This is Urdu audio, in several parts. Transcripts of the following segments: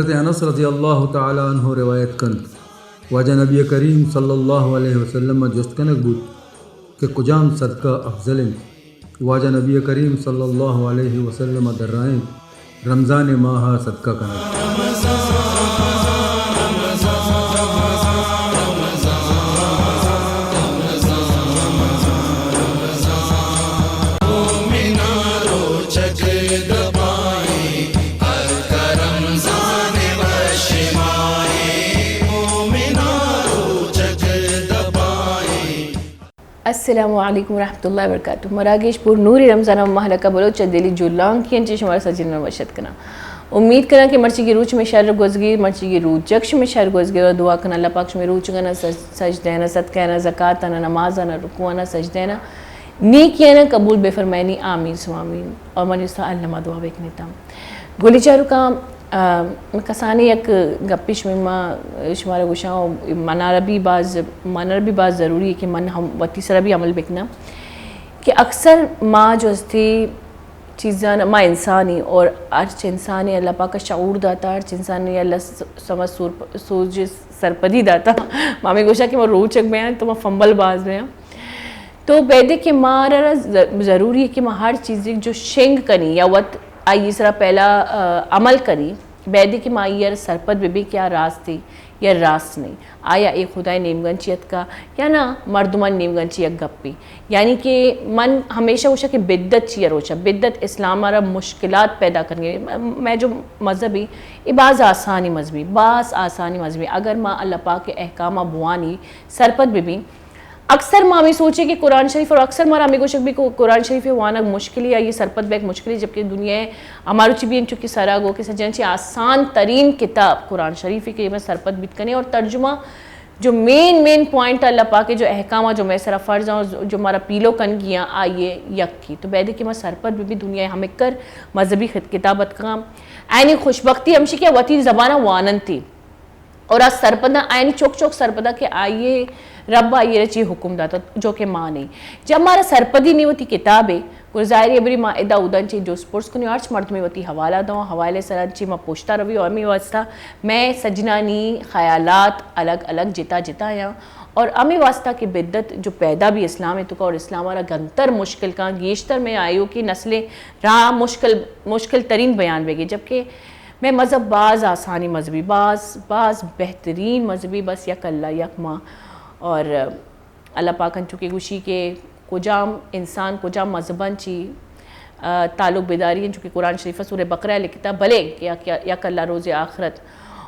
حضرت انس رضی اللہ تعالی عنہ روایت کن واجہ نبی کریم صلی اللہ علیہ وسلم جست کنک بود کہ کجام صدقہ افضل واجہ نبی کریم صلی اللہ علیہ وسلم درائیں رمضان ماہ صدقہ کنک. السلام علیکم ورحمۃ اللہ وبرکاتہ. مراگیش پور نوری رمضان محلقہ بلوچ دلی جولان کی انچے شمار سجن وشت کنا. امید کرنا کہ مرچی کی روچ میں شر گزگیر مرچی کی روچ جکش میں شر گزگیر اور دعا کرنا اللہ پاک میں روچ گنا سجدہ صدقہ نہ زکات نہ نماز نہ رکوع نہ سجدہ نہ نیکیاں نہ قبول بے فرمائنی آمین سو آمین. اور من یستاء اللہ دعا بیک نیتا گولی چارو کا کسانی یک گپش میں ما شمارا گوشاں مناربی باز ضروری ہے کہ من ہم وقتی سر بھی عمل بکنا کہ اکثر ماں جو تھی چیزاں ماں انسانی اور ارچ انسانی اللہ پاک کا شعور داتا ارچ انسانی اللہ سمجھ سوج سرپدی داتا مامی گوشا کہ وہ روچک میں ہیں تو وہ فنبل باز میں ہیں تو بیدے کہ مارا ضروری ہے کہ ماں ہر چیز جو شنگ کنی یا وقت آئی سرا پہلا عمل کری بیدی کی مائیر سرپد بی کیا راز تھی یا راز نہیں آیا ایک خدای نیمگنچیت کا یا نا مردمان نیمگنچیت گپی یعنی کہ من ہمیشہ ہوشا کہ بدت چیئے روچا بدت اسلام آرہ مشکلات پیدا کرنگے. میں جو مذہبی یہ بعض آسانی مذہبی اگر ماں اللہ پاک کے احکامہ بوانی سرپد بھی اکثر ماں بھی سوچے کہ قرآن شریف اور اکثر مارا ہمیں کوشک بھی قرآن شریف وانا مشکلی ہے یہ سرپت بیک مشکلی جبکہ دنیا ہے ہمارو چی بھی ان چکی سارا گو کہ سجن چی آسان ترین کتاب قرآن شریف کے میں سرپت بیت کرنے اور ترجمہ جو مین پوائنٹ اللہ پاک کے جو احکامہ جو میں سرا فرض ہیں جو ہمارا پیلو کن گیا آئیے یک کی تو بیدے کہ میں سرپت بھی دنیا ہمیں کر مذہبی کتابت کام اینی خوشبختی ہمشی کیا وطی زبانہ وانن تھی اور آج سرپدہ آئینی چوک سرپدہ کہ آئیے رب آئیے رچی حکم داتا جو کہ ماں نہیں جب ہمارا سرپدی نہیں ہوتی کتاب ہے گرزائری ابری ماں ادا ادن چی جو سپورٹس کنی آرچ مرد میں ہوتی حوالہ دوں حوالے سران چی ماں پوشتا روی اور امی واسطہ میں سجنانی خیالات الگ جتا یا اور امی واسطہ کی بدت جو پیدا بھی اسلام ہے تو کا اور اسلام والا گنتر مشکل کا گیشتر میں آئیو کی نسلیں راہ مشکل ترین بیان بے گی جبکہ میں مذہب بعض آسانی مذہبی بعض بہترین مذہبی بس یک اللہ یک ماں اور اللہ پاکن چونکہ گوشی کے کجام انسان کجام مذہبان چی تعلق بیداری ہیں چونکہ قرآن شریفہ سورہ بقرہ لکھتا بھلے یک اللہ روز آخرت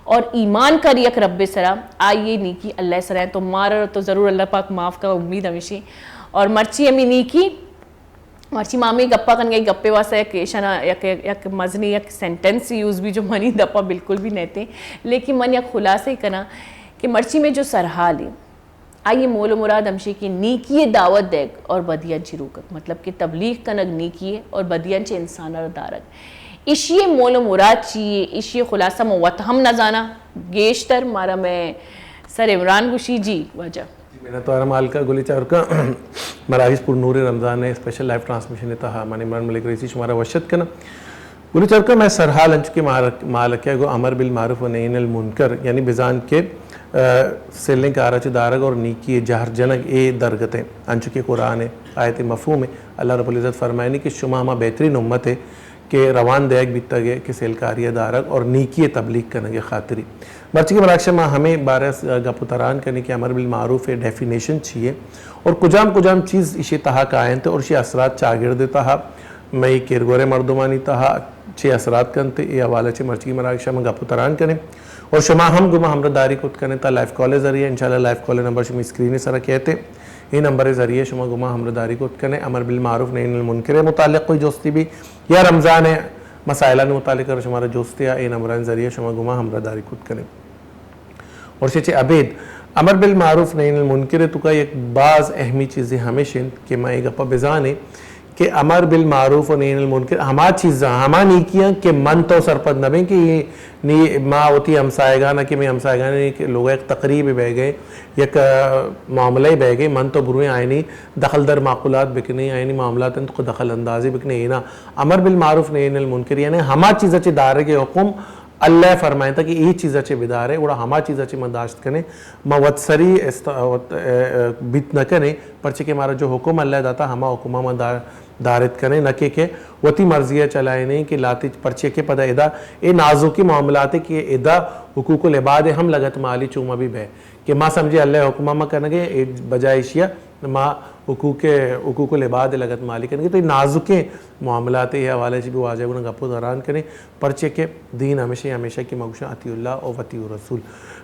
اور ایمان کر یک رب سرا آئیے نیکی اللہ سرا تو مار تو ضرور اللہ پاک معاف کا امید ہمیشہ اور مرچی امی نیکی مرچی مامی گپا کن گئی گپے واسطہ یک مزنی یک سینٹنس یوز بھی جو منی دپا بالکل بھی نہیں تھے لیکن من یک خلاصہ ہی کنا کہ مرچی میں جو سرحال ہے آئیے مول و مراد ہمشے کی نیکی دعوت دیکھ اور بدیان چی روکت مطلب کہ تبلیغ کنگ نیکی ہے اور بدیان چی انسان اور دارت اشیے مول و مراد چیئے اشیے خلاصہ موت ہم نہ جانا گیشتر مارا میں سر عمران گوشی جی وجہ میرا تو ارمال کا گلی چار کا مراکز پور نور رمضان نے اسپیشل لائف ٹرانسمیشن تھا مانی عمران ملک رئیسی شمارا وشت کنا گلی چار کا میں سرحال انچ کے مالکیا گو امر بالمعروف و نہی عن المنکر یعنی بزان کے سیلنے کا آرچ دارگ اور نیکی جہر جنگ اے درگتیں انچ کے قرآن آیت مفہوم ہے اللہ رب العزت فرمائنی کہ شما ہما بہترین امت ہے کہ روان دیکھ بیتا گئے کہ سیلکاری دارگ اور نیکی تبلیغ کرنے خاطری مرچی کے براکشہ ماں ہمیں بارہ گپتران کرنے کی امر بالمعروف ڈیفینیشن چاہیے اور کجام چیز اسی تہا کا آئین تھے اور اسی اثرات چاگرد تہا میں کرگورے مردمانی تہا چھ اثرات کرتے یہ حوالہ چھ مرچی کے براکشہ میں گپتران کریں اور شما ہم گمہ ہمرداری کت کرنے تا لائف کالے ذریعے انشاءاللہ لائف کالے نمبر شما اسکرین سارا کہتے یہ نمبر ذریعے شما گمہ ہمرداری کت کرنے امر بالمعروف نہی عن المنکر متعلق کوئی جوستی بھی یا رمضان مسائلہ متعلق کر شمارا جوستی یا یہ نمبران ذریعے شما گمہ ہمرداری کت کرنے اور چچے عبید امر بالمعروف نہی عن المنکر تو کا ایک بعض اہمی چیزیں ہمیشہ کہ میں ایک اپا بزانے کہ امر بالمعروف و نہی عن المنکر ہما چیزاں ہما نیکیاں کہ من تو سرپد نہ بیں کہ یہ ماں ہوتی ہمسائے گا نہ کہ میں ہمسائے گا نہیں کہ لوگ ایک تقریب بہ گئے یک معاملے بہ گئے من تو برویں آئے نہیں دخل در معقولات بکنے آئے نہیں معاملات ان تو دخل اندازی بکنے ہی نا امر بالمعروف نہی عن المنکر یعنی ہما چیزیں چی دارے کے حکم اللہ فرمائیں تھا کہ یہ چیز اچھے بدار ہے وڑا ہما چیز اچھے منداشت کریں موتسری بیت نہ کریں پرچہ کہ ہمارا جو حکم اللہ داتا ہما حکمہ دارت کریں نہ کہ وتی مرضیہ چلائیں نہیں کہ لاتی پرچے کے پدہ ادا اے نازکی معاملات ہے کہ ادا حقوق العباد ہم لگت مالی چوما بھی بے کہ ماں سمجھے اللہ حکمہ ماں کرنے گے بجائے اشیاء ماں حقوق العباد لگت مالی کرنے گے تو یہ نازکیں معاملات یہ حوالے سے بھی واجب انہیں گپو دوران کریں پرچے کے دین ہمیشہ کی مگوشہ اتی اللہ و وتی رسول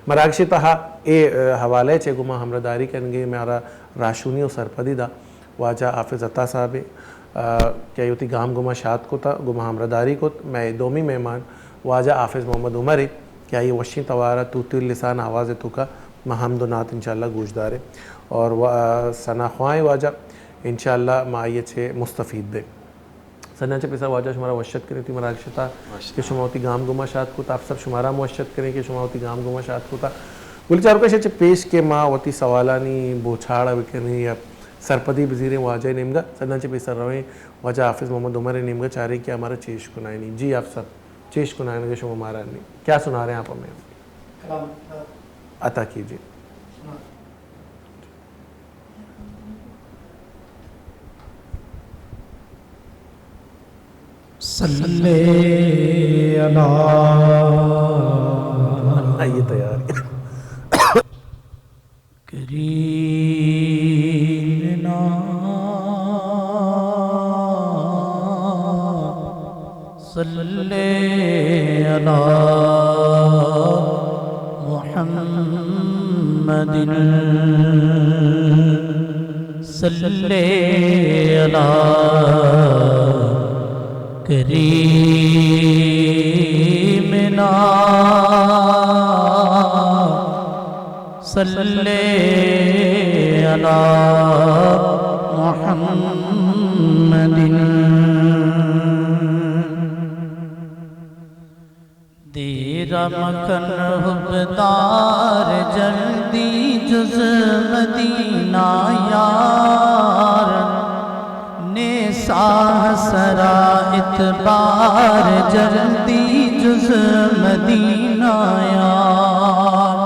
مراکش تہا اے حوالے چھے گمہ ہمرداری کرنے گے میرا راشونی و سرپدی دا واجہ حافظ عطا صاحب کیا یوتی گام گمہ شاد کو تا گمہ ہمرداری کو میں دومی مہمان واجہ حافظ محمد عمر کیا یہ وشی توارہ توتی لسان آواز تو کا محمد و نات انشاءاللہ گوشدار ہے اور ثنا خواہیں واجہ انشاءاللہ مائیے چھے مستفید دے سنہ چھے پیسا واجہ شمارا وشت کریں تھی مراکشتا کہ شما ہوتی گام گمہ شاد کو تا آپ سب شمارا موشت کریں کہ شما ہوتی گام گمہ شاد کو تا بولی چارو کشے چھے پیش کے ماں ہوتی سوالانی بوچھاڑا بکنی یا سرپدی بزیریں واجہ نیمگا سنہ چھے پیسا رویں واجہ حافظ محمد عمر نیمگا چاہ رہے کہ ہمارا چیش کنائیں نہیں جی آپ سب چیش کنائیں گے شما مارا نہیں کیا سنا رہے ہیں آپ ہمیں عطا کیجئے صلی علی آئیے تیار کریمنا صلی علی محمد صلی علی کریمنا صلی علی محمد دیرہ مکن حبدار جلدی جز مدینہ یار ساہ سرا اتبار جلدی جز مدینہ یار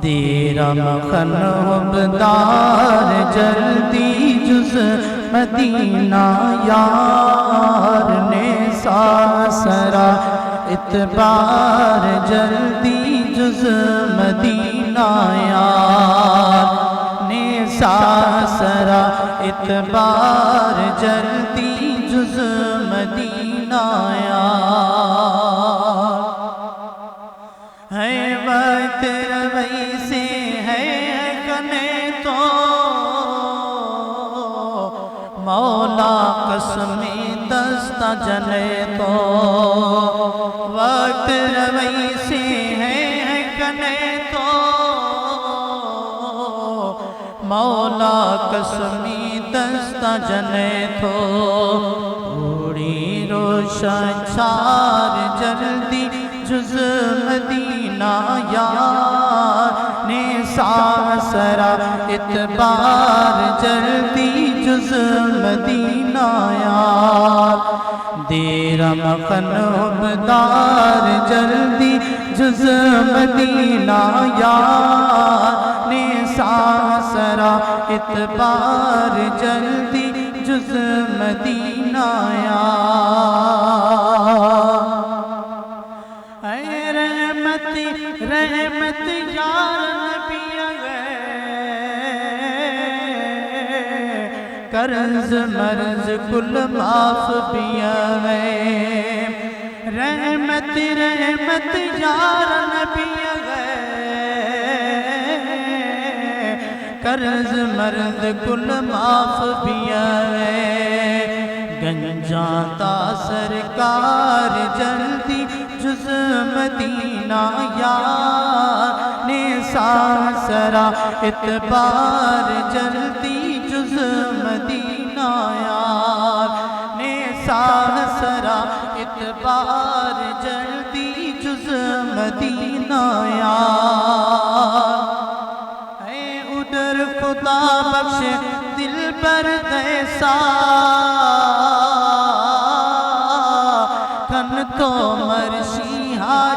دیرہ مکن حبدار جلدی جز مدینہ یار ساہ سرا اتبار جلدی جز مدینہ یار ساسرا اتبار جلدی جز مدینہ یار ہے وقت روی سے ہے کنے تو مولا قسمی دستہ جنے تو وقت روی سے ہے کنے تو مولا قسمی دستہ جنے تو اوڑی روشن چار جلدی جز مدینہ یار ساسرا اتبار جلدی جز مدینہ یار دیرہ مکن حبدار جلدی جز مدینہ یار ساسرا اتبار جلدی جز مدینہ یار اے رحمت رحمت یار نبی قرض مرض کل معاف پیا گئے رحمت رحمت یار نبی قرض مرض کل معاف پیا ہے گنجاں تا سرکار جلدی جز مدینہ یار ساسرا اتبار جلدی جز مدینہ یار ساسرا اتبار جلدی جز مدینہ یار خدا بخش دل پر ایسا کن تو مرشی ہار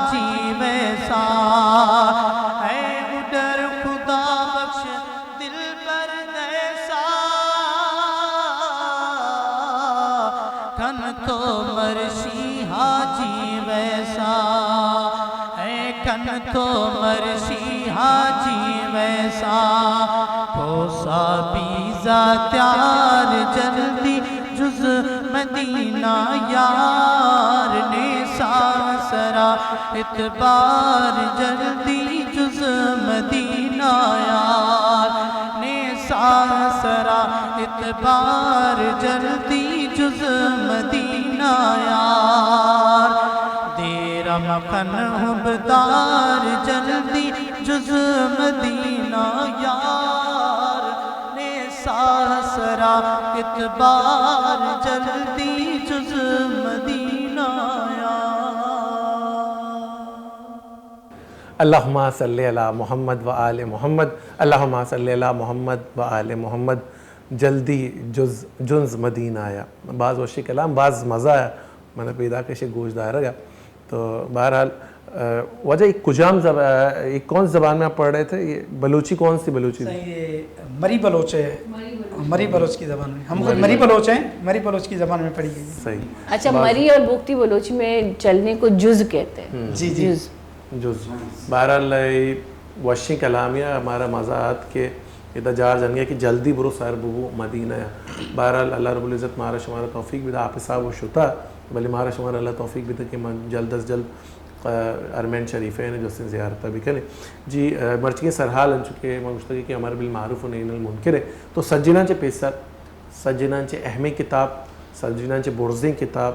مرشی حاجی ویسا ہے کن تو مرشی حاجی ویسا کوسا بیزا تیار جلدی جز مدینہ یار نے ساسرا اتبار جلدی جز مدینہ یار نے ساسرا اتبار جلدی جز مدینہ یار دیرہ مکن حبدار جلدی جز مدینہ یار نے ساسرا اتبار جلدی جز مدینہ یار اللہم صلی علی محمد و آل محمد، اللہم صلی علی محمد و آل محمد، جلدی جنز مدینہ آیا. بعض وشی کلام بعض مزہ آیا میں نے پیدا کشے گوش دائرہ گیا. تو بہرحال وجہ ایک کجام ایک کون سی زبان میں آپ پڑھ رہے تھے؟ یہ بلوچی کون سی بلوچی تھی؟ یہ مری بلوچ ہے، مری بلوچ کی زبان میں. ہم خود مری بلوچ ہیں، مری بلوچ کی زبان میں پڑھی گئی. صحیح. اچھا، مری اور بوکتی بلوچی میں چلنے کو جز کہتے ہیں. جی جی جز. بہرحال وشی کلامیہ ہمارا مزاحت کے ادھر جار جن گیا کہ جلدی برو سر ببو مدینہ ہے. بہرحال اللہ رب العزت مارا شمارا توفیق بھی تھا آپ صاحب و شتا بلی مارا شمارا اللہ توفیق بھی تھا کہ من جلد از جلد ارمین شریفین جو سے زیارتہ بھی کریں. جی مرچی سرحال ان چکے میں گشتگی کہ ہمارے بالمعروف و نہی عن المنکر ہے. تو سجنان چے پیسر، سجنان چے اہمی کتاب، سجنان چے برزیں کتاب،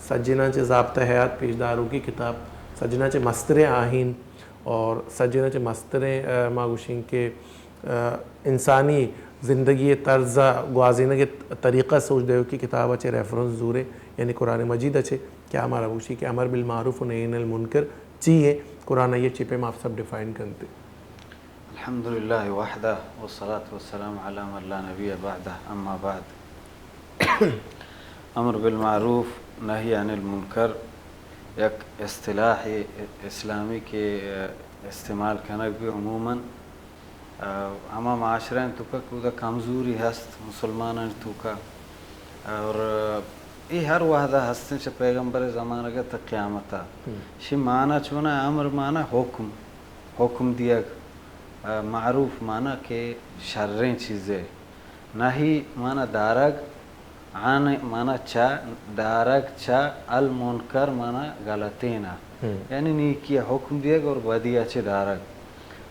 سجنان چے ضابطہ حیات پیشداروں کی کتاب، سجنان چے مستر آہین اور سجنان چے مستر ماگوشین کے انسانی زندگی طرزہ گوازینہ کے طریقہ سوچ دیو کی کتاب اچھے ریفرنس زورے یعنی قرآن مجید اچھے کیا ہمارا بوشی کہ امر بالمعروف و نہی عن المنکر چیئے قرآن یہ چپے میں آپ سب ڈیفائن کرتے. الحمدللہ وحدہ والصلاة والسلام علی من لا نبی بعدہ اما بعد. امر بالمعروف نہی عن المنکر یک اصطلاح اسلامی کے استعمال کنک بھی عموماً اما معاشرین تو کا کودا کمزوری ہست مسلمانان تو کا اور یہ ہر وحدہ ہستن چھ پیغمبر زمانہ کا تا قیامتا شی معنی چونا امر معنی حکم دیا معروف معنی کہ شررین چیزیں نہی معنی دارگ عن معنی چا دارگ چا المنکر معنی غلطینا یعنی نیکی حکم دیا اور بدیا چھ دارگ.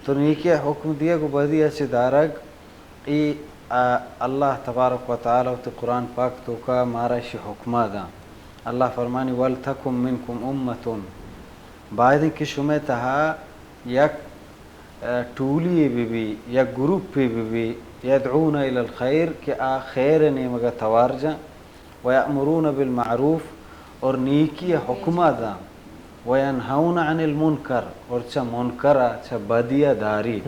تو نیکی حکم دیا کو بدیا چھ دارگ ای اللہ تبارک و تعالی و قرآن پاک تو کا مارا شی حکمہ دا. اللہ فرمانی وَلْتَكُمْ مِنْكُمْ أُمَّةٌ بعد کی شمع تہا یک ٹولی بھی یک گروپ بھی یدعون الی الخیر کہ آ خیر نیمگا توارجا ویأمرون بالمعروف اور نیکی حکمہ دا وینہون عن المنکر اور چا منکرہ چا بدیہ داری.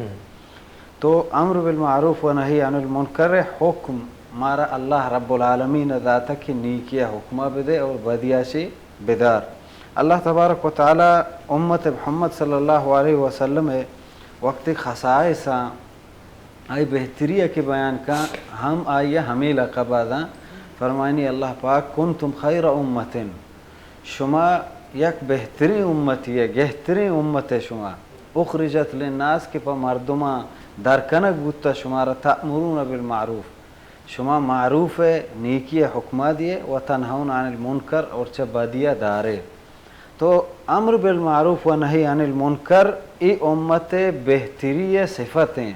تو امر بالمعروف و نہی عن المنکر حکم مارا اللہ رب العالمین ذاتا کی نیکی حکمہ بدے اور بدیہ سے بدار. اللہ تبارک و تعالی امت محمد صلی اللہ علیہ وسلم وقت خصائصا آئی بہتریہ کے بیان کا ہم آئیے ہمیں لقبہ دا. فرمانی اللہ پاک کنتم خیر امتن شما یک بہترین امتی ہے گہترین امت ہے شما اخرجت للناس کے پا مردمہ درکنک بودتا شمارا تأمرون بالمعروف شما معروف ہے نیکی حکمہ دیے و تنہون عن المنکر اور چا بدیہ دارے. تو امر بالمعروف و نہی عن المنکر ای امت بہتری صفتیں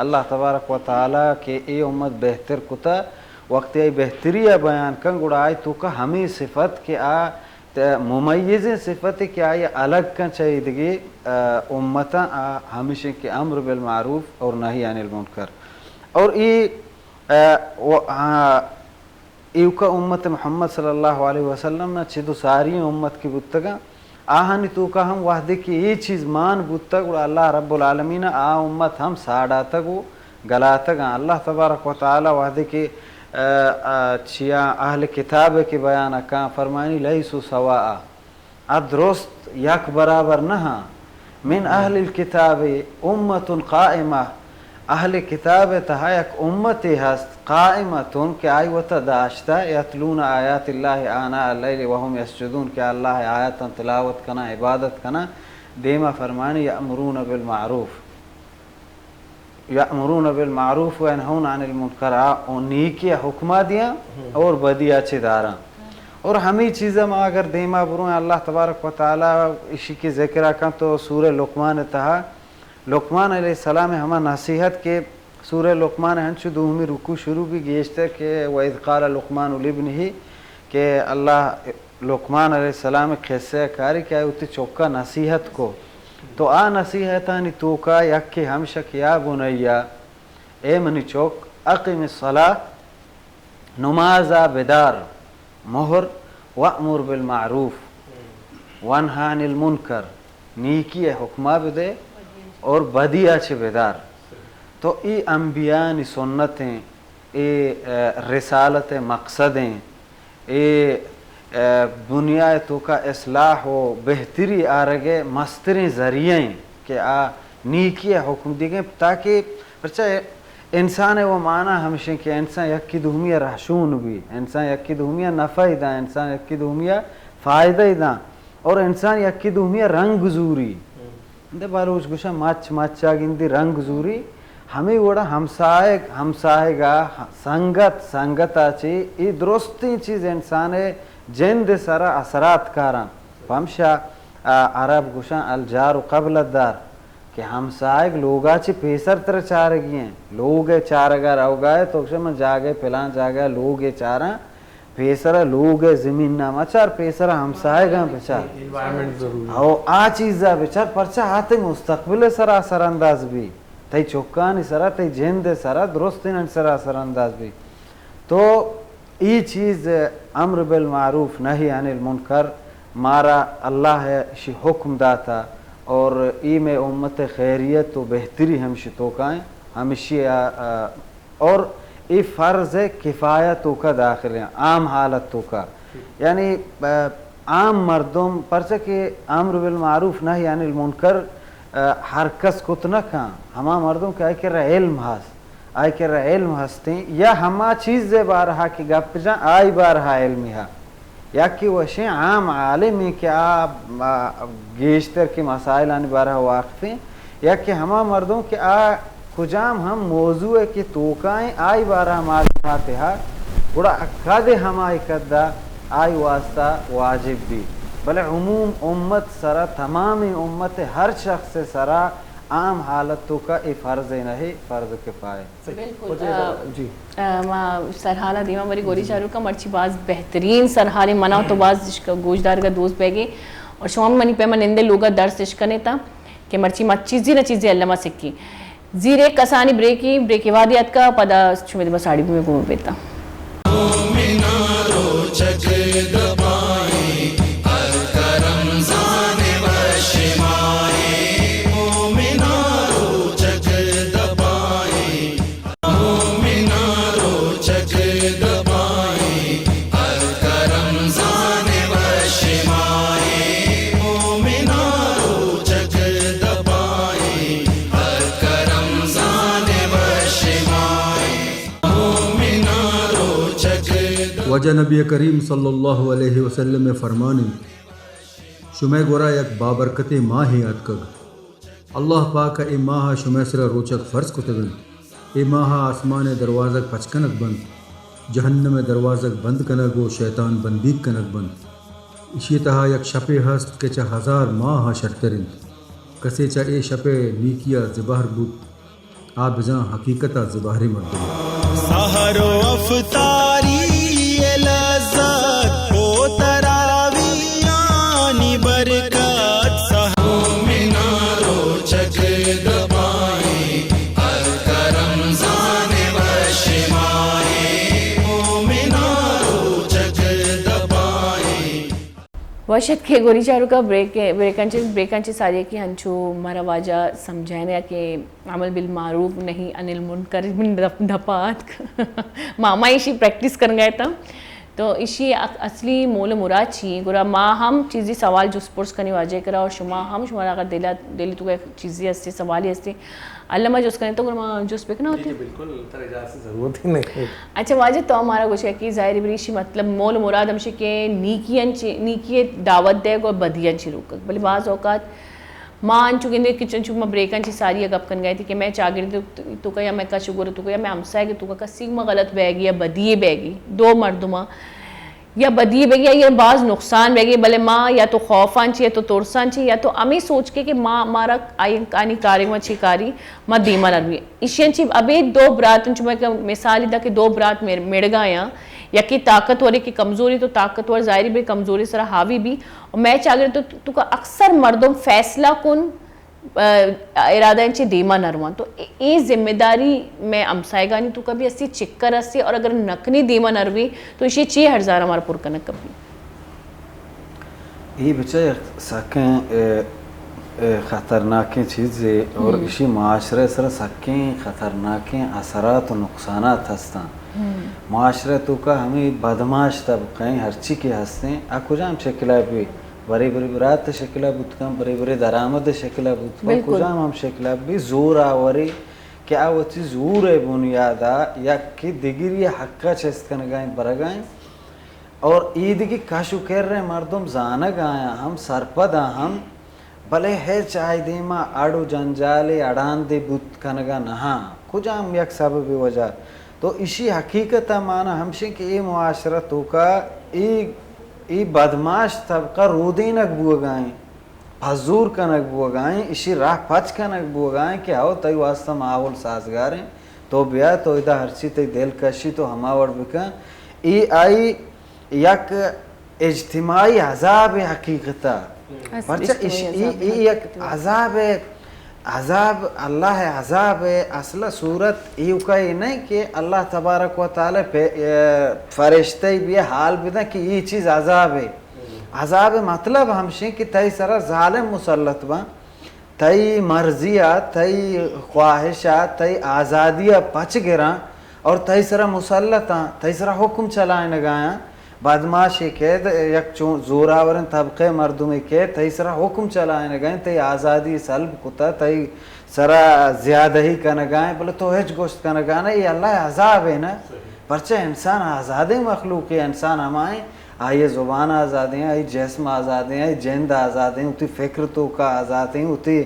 اللہ تبارک و تعالیٰ کہ ای امت بہتر کتا وقت ای بہتری بیان کن گوڑا آئی تو کا ہمیں صفت کہ آ ممیز صفت کہ آئی الگ کن چاہیے دگی امتا ہمیشہ کہ امر بالمعروف اور نہی عن المنکر. اور ایو کا امت محمد صلی اللہ علیہ وسلم نا چھدو ساری امت کی بودتگا آہنی تو کا ہم وحدے کی یہ چیز مان بودتگ اور اللہ رب العالمین آ امت ہم ساڑاتگو گلاتگا. اللہ تبارک و تعالی وحدے کی چیا اہل کتاب کے بیان کا فرمانی لیسو سواء ادرست یک برابر نہا من اہل الکتاب امت قائمہ اہل کتاب تہا یک امتی ہست قائمتن کہ آئی وتا داشتا یتلون آیات اللہ آناء اللیل وهم یسجدون کہ اللہ آیاتاں تلاوت کنا عبادت کنا دیما فرمانی یأمرون بالمعروف وینہون عن المنکر اور نیکی حکمہ دیا اور بدیا چدارا. اور ہمیں چیزیں ما اگر دیما بروں اللہ تبارک و تعالی اسی کی ذکرہ کن تو سورہ لقمان تہا لقمان علیہ السلام ہما نصیحت کے سورہ لقمان ہنچو دومی رکو شروع بھی گیشتے کہ وَإِذْ قَالَ لُقْمَانُ لِابْنِهِ کہ اللہ لقمان علیہ السلام قصہ کاری کہ ہوتی چوکا نصیحت کو تو آ نصیحتانی توکا یک کہ ہمشہ کیا بنیا اے منی چوک اقیم الصلاة نمازا بدار مہر وَأْمُرْ بِالْمَعْرُوف وَانْهَا عَنِ الْمُنْكَرِ نیکی حکمہ بدے اور بدیا چھ بیدار. تو ای انبیاء نی سنتیں ای رسالت مقصدیں ای دنیا تو کا اصلاح و بہتری آرگے مستری ذریعیں کہ آ نیکی حکم دیگیں تاکہ پرچہ انسان وہ معنی ہمشہ کہ انسان یکی دومیہ رحشون بھی انسان یکی دومیہ نفع دا انسان یکی دومیہ فائدہ دا اور انسان یکی دومیہ رنگ زوری دے باروش گوشا مچ آگندی رنگ زوری ہمیں وڑا ہمسائے گا سنگت آچی ای درستی چیز انسان جند سرا اثرات کاران پمشا عرب گوشا الجار قبل الدار کہ ہمسائے لوگا چی پیسر تر چارگی ہیں لوگ چارگا رو گئے تو کشا من جاگے پلان جاگے لوگ چارا پیسر لوگ زمین ناما چار پیسر ہمسائے گا بچار او آ چیزا بچار پرچہ آتے مستقبل سرا اثر انداز بھی تی چوکانی سرا تی جند سرا درستین سرا اثر انداز بھی. تو ای چیز امر بالمعروف نہی عن المنکر مارا اللہ ہے شی حکم داتا اور ای میں امت خیریت و بہتری ہمشی توکائیں ہمشی اور ای فرض کفایتوں کا داخل ہیں عام حالتوں کا یعنی عام مردم پرچہ کہ امر بالمعروف نہی عن المنکر ہر کس کت نہ کھاں ہما مردم کہ آئی کر رہا علم ہاس آئی کر رہا علم ہستیں یا ہما چیز بارہا کی گپ جاں آئی بارہا علمی ہا یا کہ وشیں عام عالمی کہ گیشتر کی مسائل آنی بارہا واقف ہیں یا کہ ہما مردوں کہ کجام ہم موضوع کی توقائیں آئی بارہ معلومات ہا بڑا اکاد ہمائی کدہ آئی واسطہ واجب بھی بلے عموم امت سرا تمام امت ہر شخص سرا عام حالتوں کا ای فرض نہیں فرض کفایہ. بالکل سرحالہ دیما مری گوری چارو کا مرچی باز بہترین سرحالے مناو تو باز گوشدار کا دوست بیگے اور شوام منی پیما نندے لوگا درس اشکنے تا کہ مرچی مت چیزی نہ چیزی علمہ سکی زیرے کسانی بریکی وادیات کا پدا چھوڑے دے ساڑی بھی میں گھوم پیتا. وجہ نبی کریم صلی اللہ علیہ وسلم میں فرمانے شمع گورا یک بابرکت ماہ یاد کگ اللہ پاک اے ماہ شمع سرا روچک فرض کتگن اے ماہ آسمان دروازک پچکنک بند جہنم دروازک بند کنگ و شیطان بندیک کنک بند اسی تہا یک شپے ہست کہ چا 1000 ماہ شرطرن کسے چا اے شپے نیکیا زبہر بود آپ جاں حقیقتا زبہری مردم سحر و افطاری لذت ہو تراویانی برکت سحر مینارو چک دبائیں الکرم زانے وشمائیں مینارو چک دبائیں. وشت کے گوری چارو کا بریکانچے سارے کی ہنچو مارا واجہ سمجھائنے کہ عمل بالمعروف نہیں عن المنکر من دھپات ماما ایشی پریکٹس کر گئے تھا تو اسی اصلی مول مراد چی گورا ما ہم چیزی سوال جس پرس کنی واجہ کرا اور شما ہم شما اگر دلی تو چیزی ہستی سوالی ہستی اللہ ما جس کریں تو گورا ما جس بکنا ہوتی بالکل ترجاح سے ضرورت ہی نہیں. اچھا واجہ تو ہمارا کچھ ہے کہ ظاہر بریشی مطلب مول مراد ہمشے کہ نیکی دعوت دے گو بدیاں چی روک بلے بعض اوقات ماں چکے کچن چک میں بریکن چی ساری گپ کن گئے تھی کہ میں چاگر تو کہ یا میں کا شگر تو کہ یا میں ہمسائے کہ تو کا سیگ میں غلط بہ گی یا بدیے بہ گی دو مردماں یا بدیے بہ گی یا بعض نقصان بہ گی بلے ماں یا تو خوفان چی یا تو ترسان چی یا تو امی سوچ کے کہ ماں مارا آنی کاری میں چی کاری ماں دیما نروی اشیاں چی ابھی دو برات میں مثال دا کہ دو برات مڑ گایا یا کہ طاقتوری کی کمزوری تو طاقتور ظاہری بھی کمزوری سرا حاوی بھی اور میں چاگر تو کا اکثر مردم فیصلہ کن ارادہ انچے دیما نروان تو یہ ذمہ داری میں امسائے گانی تو کبھی اسی چکر اسے اور اگر نکنی دیما نروی تو اسی چی ہرزار ہمارا پرکنک کبھی یہ بچے سکیں خطرناک چیزیں اور اسی معاشرے سر سکیں خطرناک اثرات و نقصانات ہستاں معاشرے تو کا ہمیں بدماش طبقیں ہر چی کے ہستے اکو جام شکلہ بھی بڑی بڑی برات شکلہ بودکم بڑی بڑی درآمد شکلہ بودکم کجام ہم شکلہ بھی زور آوری کیا وہ چیز زور بنیادا یا کہ دیگری حقہ چستکن گائیں برگائیں اور عید کی کاشو کر رہے مردم زانگ آیا ہم سرپد ہم بلے ہے چاہی دیما آڑو جنجالے اڑان دے بود کنگا نہاں کجام یک سبب وجہ تو اسی حقیقت مانا ہمشہ کہ یہ معاشرہ تو کا ای بدماش طبقہ رودینک بوگائیں حضور کنک بوگائیں اسی راہ پچ کنک بوگائیں کہ آؤ تای واسطہ ماحول سازگاریں تو بیا تو ادھا ہرچی تی دل کشی تو ہماور بکن ای آئی یک اجتماعی عذاب حقیقتا پرچہ ای یک عذاب اللہ عذاب اصل صورت ایو کا یہ نہیں کہ اللہ تبارک و تعالی فرشتے بھی حال بھی کہ یہ چیز عذاب ہے عذاب مطلب ہمشیں کہ تئی سرا ظالم مسلط با تئی مرضیات تئی خواہشات تئی آزادیاں پچ گراں اور تئی سرا مسلطاں تئی سرا حکم چلائیں نگایاں بدماشی کے یک زوراورن طبقے مردمی کے تئی سرا حکم چلائیں نگائیں تئی آزادی سلب کتا تئی سرا زیادہ ہی کنگائیں بلے تو ہج گوشت کنگانا یہ اللہ عذاب ہے نا پرچہ انسان آزادی مخلوق ہے انسان ہمائیں آئیے زبان آزادی ہیں آئی جسم آزادی ہیں آئی جند آزادی ہیں اتی فکر تو کا آزادی ہیں اتی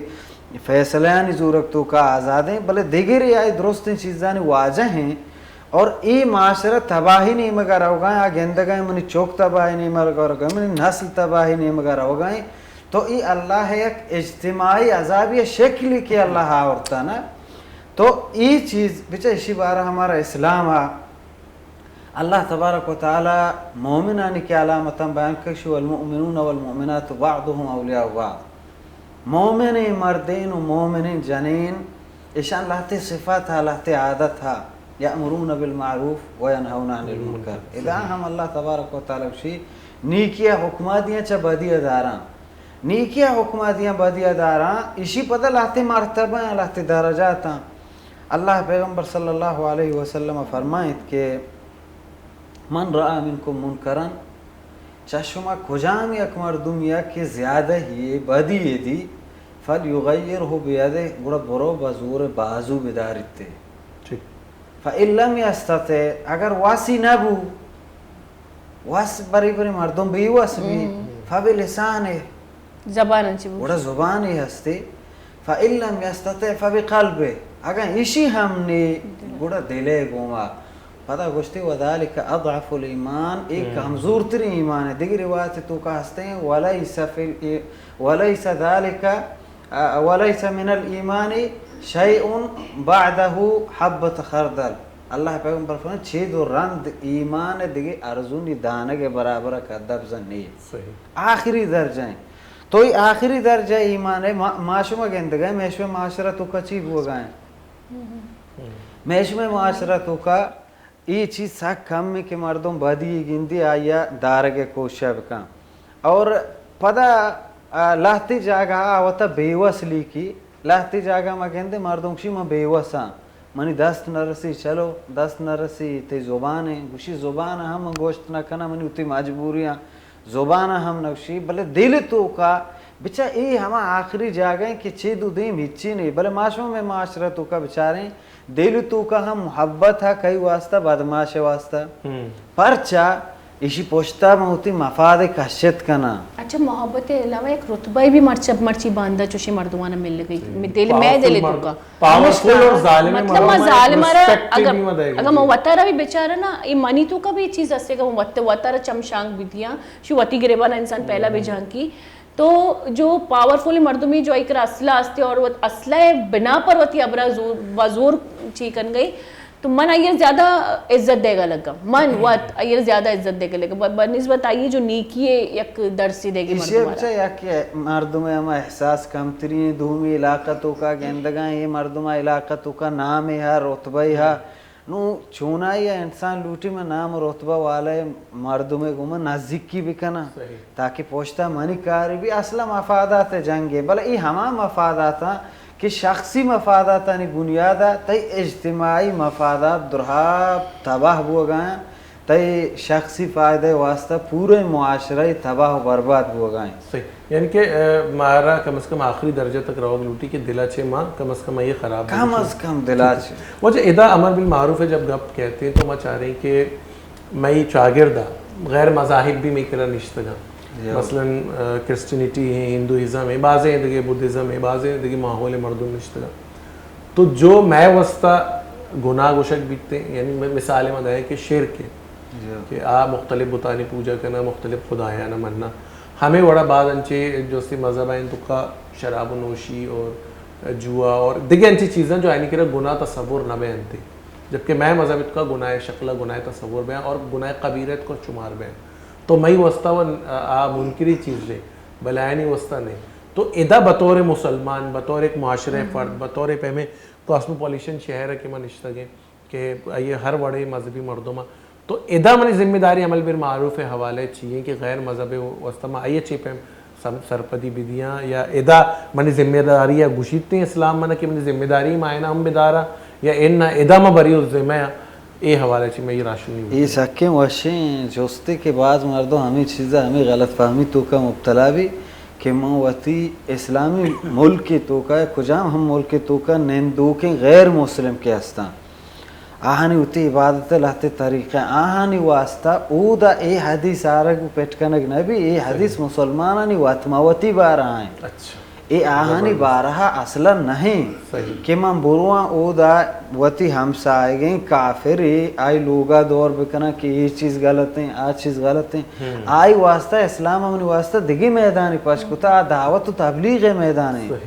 فیصلیانی زورک تو کا آزادی ہیں بلے دیگری آئی درستی چیزانی واجہ ہیں اور ای معاشرہ تباہی نہیں مگر ہوگائیں آگے اندگائیں منی چوک تباہی نہیں مگر ہوگائیں منی نسل تباہی نہیں مگر ہوگائیں تو ای اللہ ہے ایک اجتماعی عذابی شکلی کی اللہ آورتا نا تو ای چیز بچہ اسی بارہ ہمارا اسلام اللہ تبارک و تعالی مومنانی کی علامتاں بیان کشو والمؤمنون والمؤمنات بعضهم اولیاء بعض مومن مردین و مومن جنین اشان لہتے صفات ہے لہتے عادت ہے یأمرون بالمعروف وینہون عن المنکر اذا ہم اللہ تبارک و تعالی شی نیکیہ حکماتیاں چا بدیہ داراں نیکیہ حکماتیاں بدیہ داراں اسی پتہ لہتے مرتبہ ہیں لہتے درجات ہیں اللہ پیغمبر صلی اللہ علیہ وسلم فرمائیت کہ من رأى منکم منکرن چشمہ کجام یک مردم یا کہ زیادہ ہی بدی دی فلیغیرہ بیدہ گوڑا برو بزور بازو بدارتے فَإِن لَمْ يَسْتَطِعْ اگر واسی نبو واس بری بری مردم بھی واس بھی فَبِلِسَانِهِ زبان انچی بڑا زبانی ہستے فَإِن لَمْ يَسْتَطِعْ فَبِقَلْبِهِ اگر اسی ہم نے بڑا دلے گوما پتہ گوشتی وَذَلِكَ أَضْعَفُ الْإِيمَانِ ایک کمزور تری ایمان ہے دیگر روایت تو کا ہستے ہیں وَلَيْسَ ذَلِكَ وَلَيْسَ مِنَ الْإِيمَانِ شیئن بعدہو حبت خردل اللہ پیغمبر فرمائے چھید و رند ایمان دیگے ارزونی دانے کے برابر کا دبزن نہیں ہے آخری درجہ ہیں تو یہ آخری درجہ ایمان ہے معاشمہ گندگا ہے میشوے معاشرتوں کا چیز ہو گئے میشوے معاشرتوں کا یہ چیز ساکھ کم میں کہ مردم بدی گندی آیا دارگے کوشب کا اور پدا لہتی جاگہ آوتا بیوسلی کی لہتی جاگہ میں کہندے مردم کشی میں بیوساں منی دست نرسی چلو دست نرسی تی زبان ہے گوشی زبان ہم گوشت نہ کنا منی اتی مجبوریاں زبان ہم نوشی بلے دل تو کا بچہ ای ہما آخری جاگیں کہ چی دو دیم ہچی نہیں بلے معاشروں میں معاشرہ تو کا بچاریں دل تو کا ہم محبت ہے کئی واسطہ بدماش واسطہ پرچا اسی پوچھتا میں ہوتی مفاد کشت کنا. اچھا محبت کے علاوہ ایک رتبہ بھی مرچی باندھا چوشی مردمانہ مل گئی دل میں دل تو کا پاورفل اور ظالم مطلب ظالم اگر موتارا بھی بیچارہ نا یہ منی تو کا بھی چیز اسے کا وتارا چمشانگ بھی دیا شو وتی گریبانا انسان پہلا بھی جان کی تو جو پاورفل مردمی جو ایک اسلحہ استے اور اسلحہ بنا پر وتی ابرا وزور چیکن گئی تو من آئیر زیادہ عزت دے گا لگا من وقت آئیر زیادہ عزت دے گا لگا بنسبت آئیے جو نیکی ہے یک درسی دے گی اسی بچہ یا کہ مردم ہم احساس کم ترین دھومی علاقتوں کا گندگاں یہ مردم علاقتوں کا نام ہے رتبہ ہے نو چونا یا انسان لوٹی میں نام رتبہ والے مردم کو میں نزدیکی بھی کنا تاکہ پوچھتا منی کاری بھی اصلا مفادات جنگ ہے بلے یہ ہما مفادات ہیں کہ شخصی مفادات نہیں بنیادہ تی اجتماعی مفادات درہا تباہ ہو گئے تی شخصی فائدے واسطہ پورے معاشرے تباہ و برباد ہو گئے. صحیح یعنی کہ مارا کم از کم آخری درجہ تک روگ لوٹی کہ دلا چھے ماں کم از کم یہ خراب کم از کم دلا چھے وجہ ادا امر بالمعروف ہے جب گپ کہتے ہیں تو میں چاہ رہے ہیں کہ میں شاگردہ غیر مذاہب بھی میں کرا نشتگا مثلا کرسچینٹی ہے ہندوازم ہے بعضیں دیگے بدھزم ہے بعضیں دیگے ماحول مردم نشتگا تو جو میں وسطہ گناہ گوشک بیتتے ہیں یعنی مثال میں ہے کہ شرک ہے کہ مختلف بتانی پوجا کرنا مختلف خدایانہ مننا ہمیں بڑا بعض انچے جو سی مذہب ہیں تو کا شراب و نوشی اور جوا اور دیگے انچی چیزیں جو آئینی کرے گناہ تصور نہ بیان تھے جبکہ میں مذہب کا گناہ شکلہ گناہ تصور بیان اور گناہ قبیرت کو شمار بیان تو میں وسطہ وہ منکری چیز لے بلائنی وسطہ نہیں تو ادا بطور مسلمان بطور ایک معاشرے فرد بطور پہ میں کاسموپولیشن شہر ہے کہ میں نشتگیں کہ یہ ہر بڑے مذہبی مردمہ تو ادا منی ذمہ داری عمل بالمعروف حوالے چاہیے کہ غیر مذہب وسطہ میں آئیے چی پہ سرپدی بدیاں یا ادا منی ذمہ داری یا گشیدتے ہیں اسلام منہ کہ منی ذمہ داری مائنہ ہم بدارا یا ان ادا میں بری اس ذمہ اے حوالے چی میں یہ راشن نہیں ہوئی یہ سکے وشیں جوستے کے بعد مردوں ہمیں چیزیں ہمیں غلط فہمی تو کا مبتلا بھی کہ موتی اسلامی ملک کی تو کا کجام ہم ملک کی تو کا نندو کے غیر مسلم کے ہستان آہانی ہوتی عبادت لاتے طریقے آہانی واسطہ او دا اے حدیث آرگ پیٹکنگ نبی اے حدیث مسلمانانی واتماوتی بارہ ہیں اے آہانی بارہا اصلا نہیں کہ من بروان او دا وتی ہمسا آئے گئیں کافر آئی لوگا دور بکنا کہ یہ چیز غلط ہیں آج چیز غلط ہیں آئی واسطہ اسلام ہمانی واسطہ دگی میدانی پچکتا دعوت و تبلیغ میدان ہے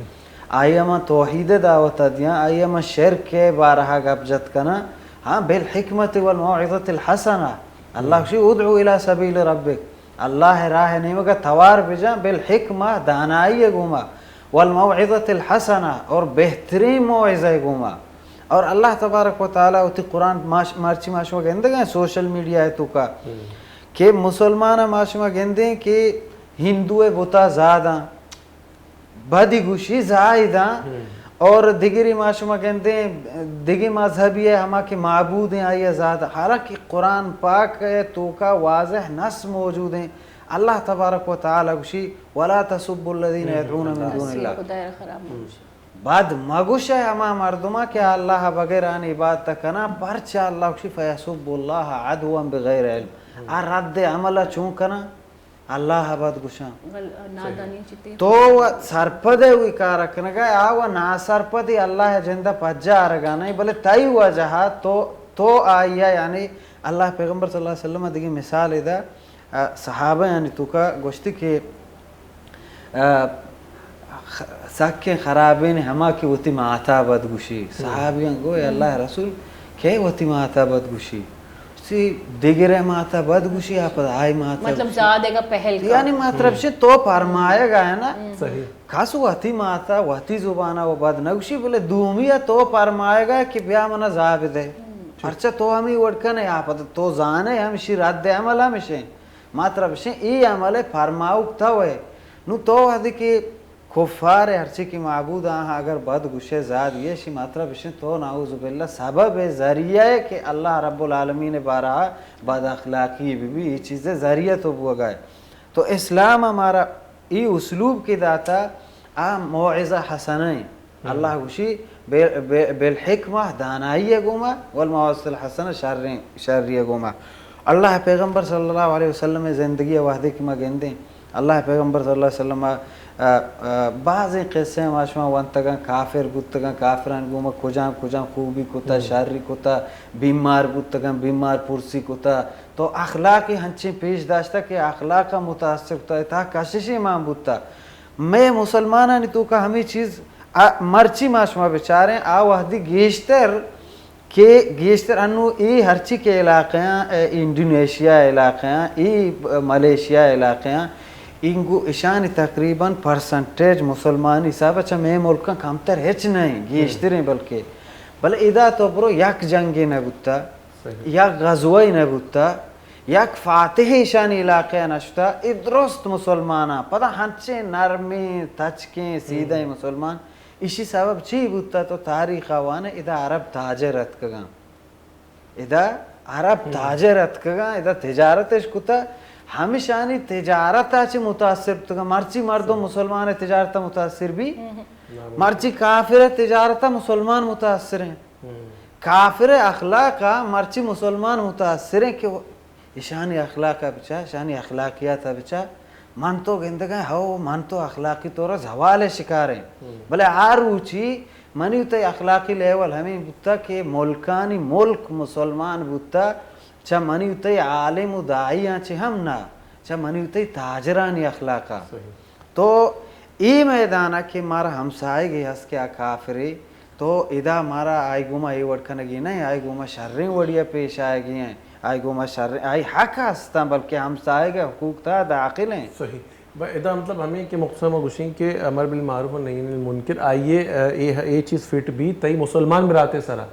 آئی اما توحید دعوت دیا آئی اما شرک کے بارہا گبجت کنا ہاں بالحکمت والموعظت الحسنہ اللہ شی ادعو الى سبیل ربک اللہ راہ نہیں مگا توار بجا بالحکمہ دانائی گوما والموعظت الحسنہ اور بہترین موعظہ گوما اور اللہ تبارک و تعالیٰ ہوتی قرآن مارچی معاشمہ گندے گئے سوشل میڈیا ہے تو کا کہ مسلمان معاشمہ گندے کہ ہندو بتا زادہ بدی گوشی زائدہ اور دیگری معاشمہ کہتے ہیں دیگی مذہبی ہے ہما کے معبود ہیں آئیے زیادہ حالانکہ قرآن پاک ہے تو کا واضح نص موجود ہیں اللہ تبارک و تعالیٰ گوشی وَلَا تَسُبُّ الَّذِينَ يَدْعُونَ مِن دُونِ اللَّهِ بعد مگوش ہے ہما مردمہ کہ اللہ بغیر آن عبادت کنا پرچہ اللہ گوشی فَيَسُبُّ اللَّهَ عَدْوًا بِغَيْرِ عِلْمٍ آر رد عملہ چون کنا اللہ بد گوشاں تو سرپدے ہوئی کار رکھنے گا آوہ نا سرپدی اللہ جندہ پجا آرگا نہیں بلے تائی ہوا جہاں تو آئیا یعنی اللہ پیغمبر صلی اللہ علیہ وسلم دیگی مثال دا صحابہ یعنی تو کا گوشتی کہ سکیں خرابین ہما کی وطی ماتا بد گوشی صحابیاں گوئے اللہ رسول کہ وطی ماتا بد گوشی دیگر ماتا بد گوشی آپ آئی ماتا مطلب زیادہ گا پہل کا یعنی مطلب سے تو فرمایا گا ہے نا خاص وحتی ماتا وحتی زبانہ و بد نگوشی بلے دومیہ تو فرمایا گا کہ بیا منا زابد ہے پرچہ تو ہمیں وڑکن ہے آپ تو زانے ہمشی رد عمل ہمشیں مطلب سے ای عمل فرماؤک تھا ہوئے نو تو حدی کہ کفار ہرچی کی معبود آہاں اگر بد گشے زاد یہ شی مطلب اشن تو نعوذ باللہ سبب ذریعہ ہے کہ اللہ رب العالمین بارہ بد اخلاقی بھی یہ چیزیں ذریعہ تو وہ گئے. تو اسلام ہمارا یہ اسلوب کی داتا موعظہ حسنہ اللہ گوشی بالحکمہ دانائی گوما والموعظۃ الحسنہ شرری گوما. اللہ پیغمبر صلی اللہ علیہ وسلم زندگی وحدی کی مگندیں اللہ پیغمبر صلی اللہ علیہ وسلم بعض قصے ماشما ونتگا کافر بودتگا کافران گوما کجام خوبی کتا شرری کتا بیمار بودتگا بیمار پرسی کتا تو اخلاقی ہنچی پیش داشتا کہ اخلاق متاثر کتا تا کششی امام بودتا. میں مسلمانانی تو کا ہمیں چیز مرچی ماشما بچاریں وحدی گیشتر انو ای ہرچی کے علاقیاں انڈونیشیا علاقیاں ای ملیشیا علاقیاں انگو اشانی تقریباً پرسنٹیج مسلمانی صاحب اچھا میں ملکاں کمتر ہچ نہیں گیشتریں بلکہ بل ادا تو برو یک جنگی نبوتا یک غزوی نبوتا یک فاتح اشانی علاقہ نشتا ادرست مسلمانا پتہ ہنچے نرمی تچکیں سیدھے مسلمان اسی سبب چی بودتا تو تاریخ آوانے ادا عرب تاجرت کگاں ادا عرب تاجرت کگاں ادا تجارتش کتا ہمیشانی تجارتا چی متاثر تگا مرچی مردم مسلمان تجارتا متاثر بھی مرچی کافر تجارتا مسلمان متاثر ہیں کافر اخلاقا مرچی مسلمان متاثر ہیں کہ اشانی اخلاقا بچا اشانی اخلاقیاتا بچا من تو گندگاں ہو من تو اخلاقی طور زوال شکار ہیں بلے آروچی منی ہوتا اخلاقی لیول ہمیں بودتا کہ ملکانی ملک مسلمان بودتا چا منی ہوتا عالم و داعیاں چے ہم نا چا منی ہوتا تاجرانی اخلاقا تو ای میدانا کہ مارا ہمسائے گئی ہس کیا کافری تو ادا مارا آئی گوما ای وڑکنگی نہیں آئی گوما شریں وڑیا پیش آئے گی ہیں آئی گوما شریں آئی حق ہستا بلکہ ہمسائے گئے حقوق تا داخل ہیں. صحیح ادا مطلب ہمیں کہ مقسم و گشیں کہ امر بالمعروف و نہی عن المنکر آئیے یہ چیز فٹ بھی تئی مسلمان براتے سرا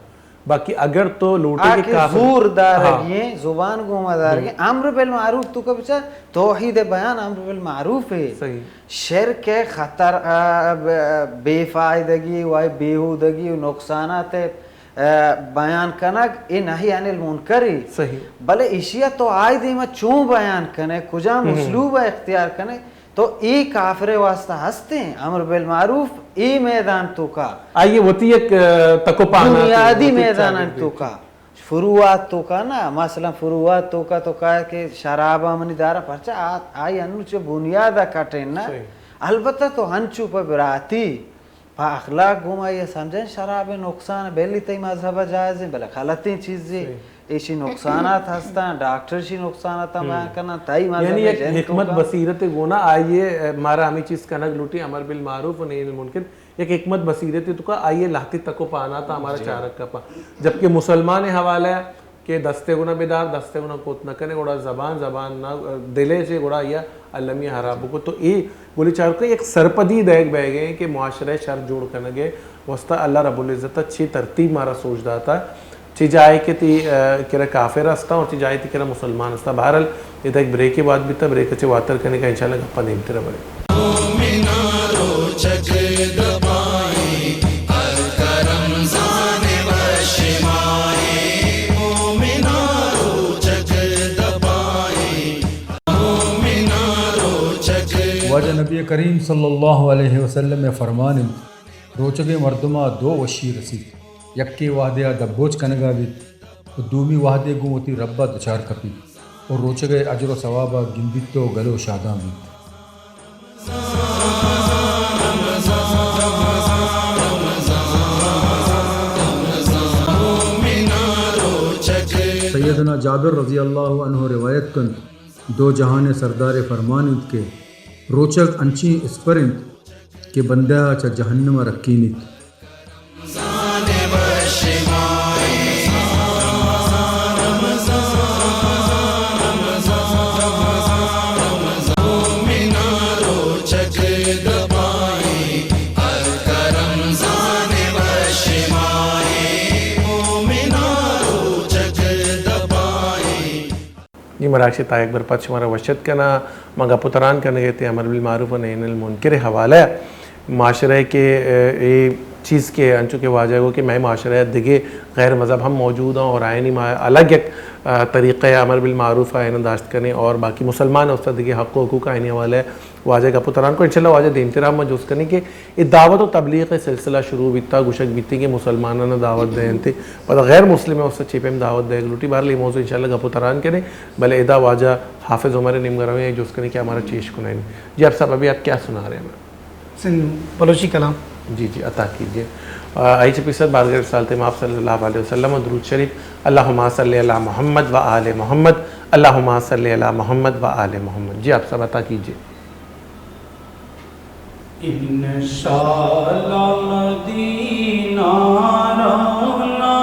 باقی اگر تو لوٹے کے کافر زور دارگیں زبان گوما دارگیں امر بالمعروف تو کا بچا توحید بیان امر بالمعروف ہے شرک خطر بے فائدگی و بیہودگی و نقصانات بیان کنگ ای نہی عن المنکر بلے اشیاء تو آئی دیما چون بیان کنے کجا مسلوب اختیار کنے تو ای کافر واسطہ ہستے ہیں امر بالمعروف ای میدان تو کا آئیے وطی ایک تکوپانا بنیادی میدان تو کا فروعات تو کا نا مثلا فروعات تو کا تو کہا کہ شرابہ منی دارا پرچا آئی انو چو بنیادہ کٹیں نا البتہ تو ہنچو پر براتی پا اخلاق گوما یہ سمجھیں شراب نقصان بیلی تی مذہبہ جائز ہیں بلے غلطی چیزیں ایشی نقصانات ہستا ڈاکٹر شی نقصانات بیان کرنا تائی مذہب یعنی ایک حکمت بصیرت گونا آئیے مارا ہمیں چیز کنگ لوٹی امر بالمعروف و نہی عن المنکر ایک حکمت بصیرت تو کا آئیے لاہتی تکو پانا تھا ہمارا چارک کا پا جبکہ مسلمان حوالہ ہے کہ دستے گنا بیدار دستے گنا کوت نہ کرنے گوڑا زبان نہ دلے سے گوڑا یا علمی حرابو کو تو ای گولی چار کو ایک سرپدی دیکھ بہ گئے کہ معاشرہ شر جوڑ کرنے گئے وسطہ اللہ رب العزت اچھی ترتیب مارا سوچ داتا چی جائے کہ تی کرا کافر ہستا اور چی جائے تی کرا مسلمان ہستا بہرحال یہ تھا ایک بریک کے بعد بھی تھا بریک اچھے واتر کرنے کا انشاءاللہ گپا دیمتے رہا بڑے واجہ نبی کریم صلی اللہ علیہ وسلم فرمان روچگے مردمہ دو وشی رسید یکی وحدے دبوچ کنگا بیت دومی وحدے گوتی ربا دچار کپی اور روچگے اجر و ثوابہ گندیت تو گلو شاداں بیت. سیدنا جابر رضی اللہ عنہ روایت کن دو جہان سردار فرمانت کے روچک انچی اسپرنت کہ بندہ چا جہنم رکینت. یہ مراکش تائق برپت شمارا وشت کنا مگا پتران کرنے گئے تھے امر بالمعروف و نہی عن المنکر حوالہ معاشرے کے چیز کے انچو کے واجہ ہو کہ میں معاشرے دیگے غیر مذہب ہم موجود ہوں اور آئینی الگ ایک طریقہ امر بالمعروف آئین داشت کریں اور باقی مسلمان اس دیگے حق و حقوق آئینی حوالے واجہ کا پتران کو انشاءاللہ واجہ دے انترام مجوز کرنے کہ دعوت و تبلیغ سلسلہ شروع بیتا گوشک بیتی کہ مسلمانوں نے دعوت دیں انتے پتہ غیر مسلم ہے اس سے چیپے میں دعوت دے گلوٹی بار لی موضوع انشاءاللہ کا پتران کریں بلے ادا واجہ حافظ عمر نمگرہ ہیں جوز کرنے کہ ہمارا چیش کنائیں جی آپ صاحب ابھی آپ کیا سنا رہے ہیں؟ بلوچی کلام جی جی عطا کیجئے آئی چپی صد بارگاہ رسالت امام صلی اللہ علیہ وسلم درود شریف اللہم صلی علی محمد و آل محمد اللہم صلی علی محمد و آل محمد جی آپ سب عطا کیجئے انشاءاللہ مدینہ رونا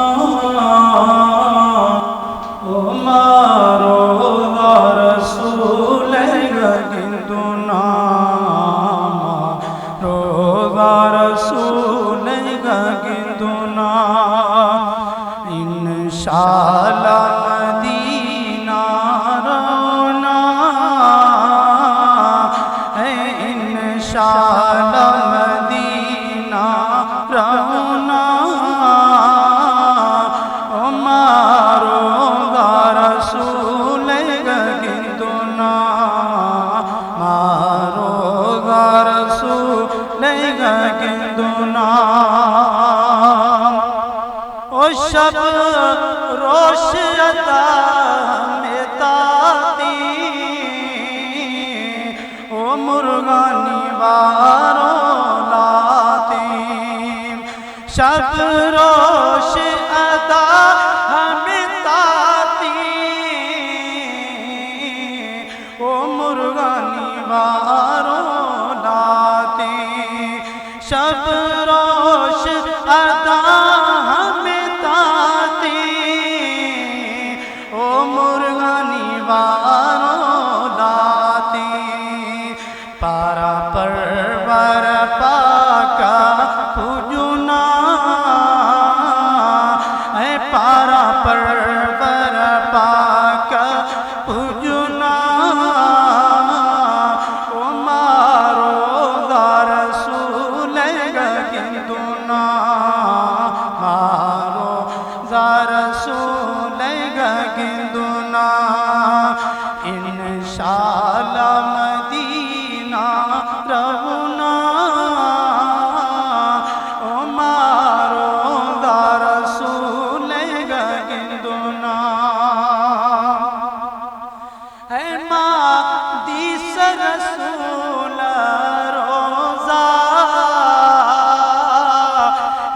مارو رسول گندنا روزہ رسول گندنا انشاءاللہ مدینہ رونا انشاءاللہ مدینہ رونا مارو رسول گندنا مارو رسول گندنا او شب روش عطا میں تاتی او مرغانی وارو لاتی شب روش عطا ہمیں تاتی او مرغانی وارو لاتی شب روش عطا ہمیں تاتی او مرغانی وارو لاتی پارا پرور پاکا پوجنا اے پارا پرور پاکا پوجنا او مارو رسول گندنا مارو رسول گندنا انشاءاللہ مدینہ رونا او مارو رسول گندنا اے ماں دیس رسول روزہ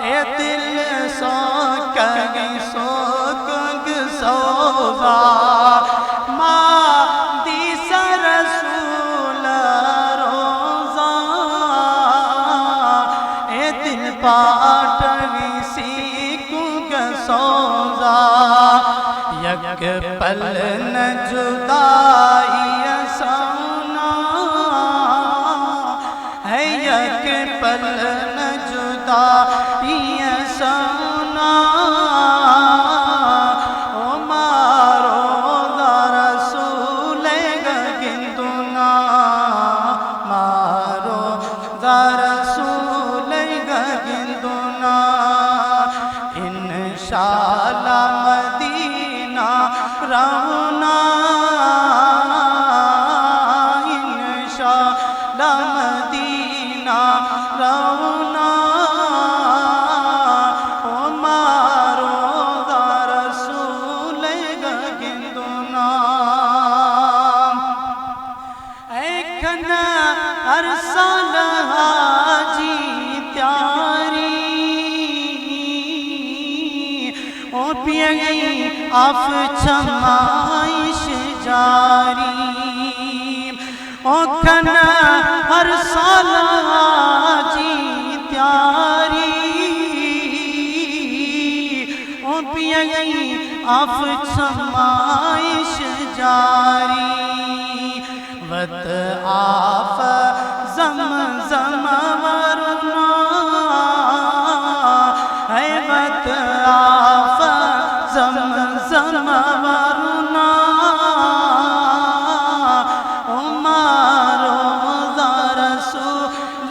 اے دل سوکگ سوزا ماں دیس رسول روزہ اے دل پاٹوی سیکھگ سوزا یک پل نہ جدائی سونا ہے یک پل نہ جدائی سونا او مارو رسول گندنا مارو رسول گندنا انشاءاللہ مدینہ رونا انشاءاللہ مدینہ رونا او مارو رسول گندنا اے کھنا ہر سال حاجی تیاری او پیا گئی آف چھمائش جاری او کھنا ہر سال حاجی تیاری او پیا گئی آف چھمائش جاری وط آف زمزم ورنا ہے وط آف زمزم ورنا او مارو رسول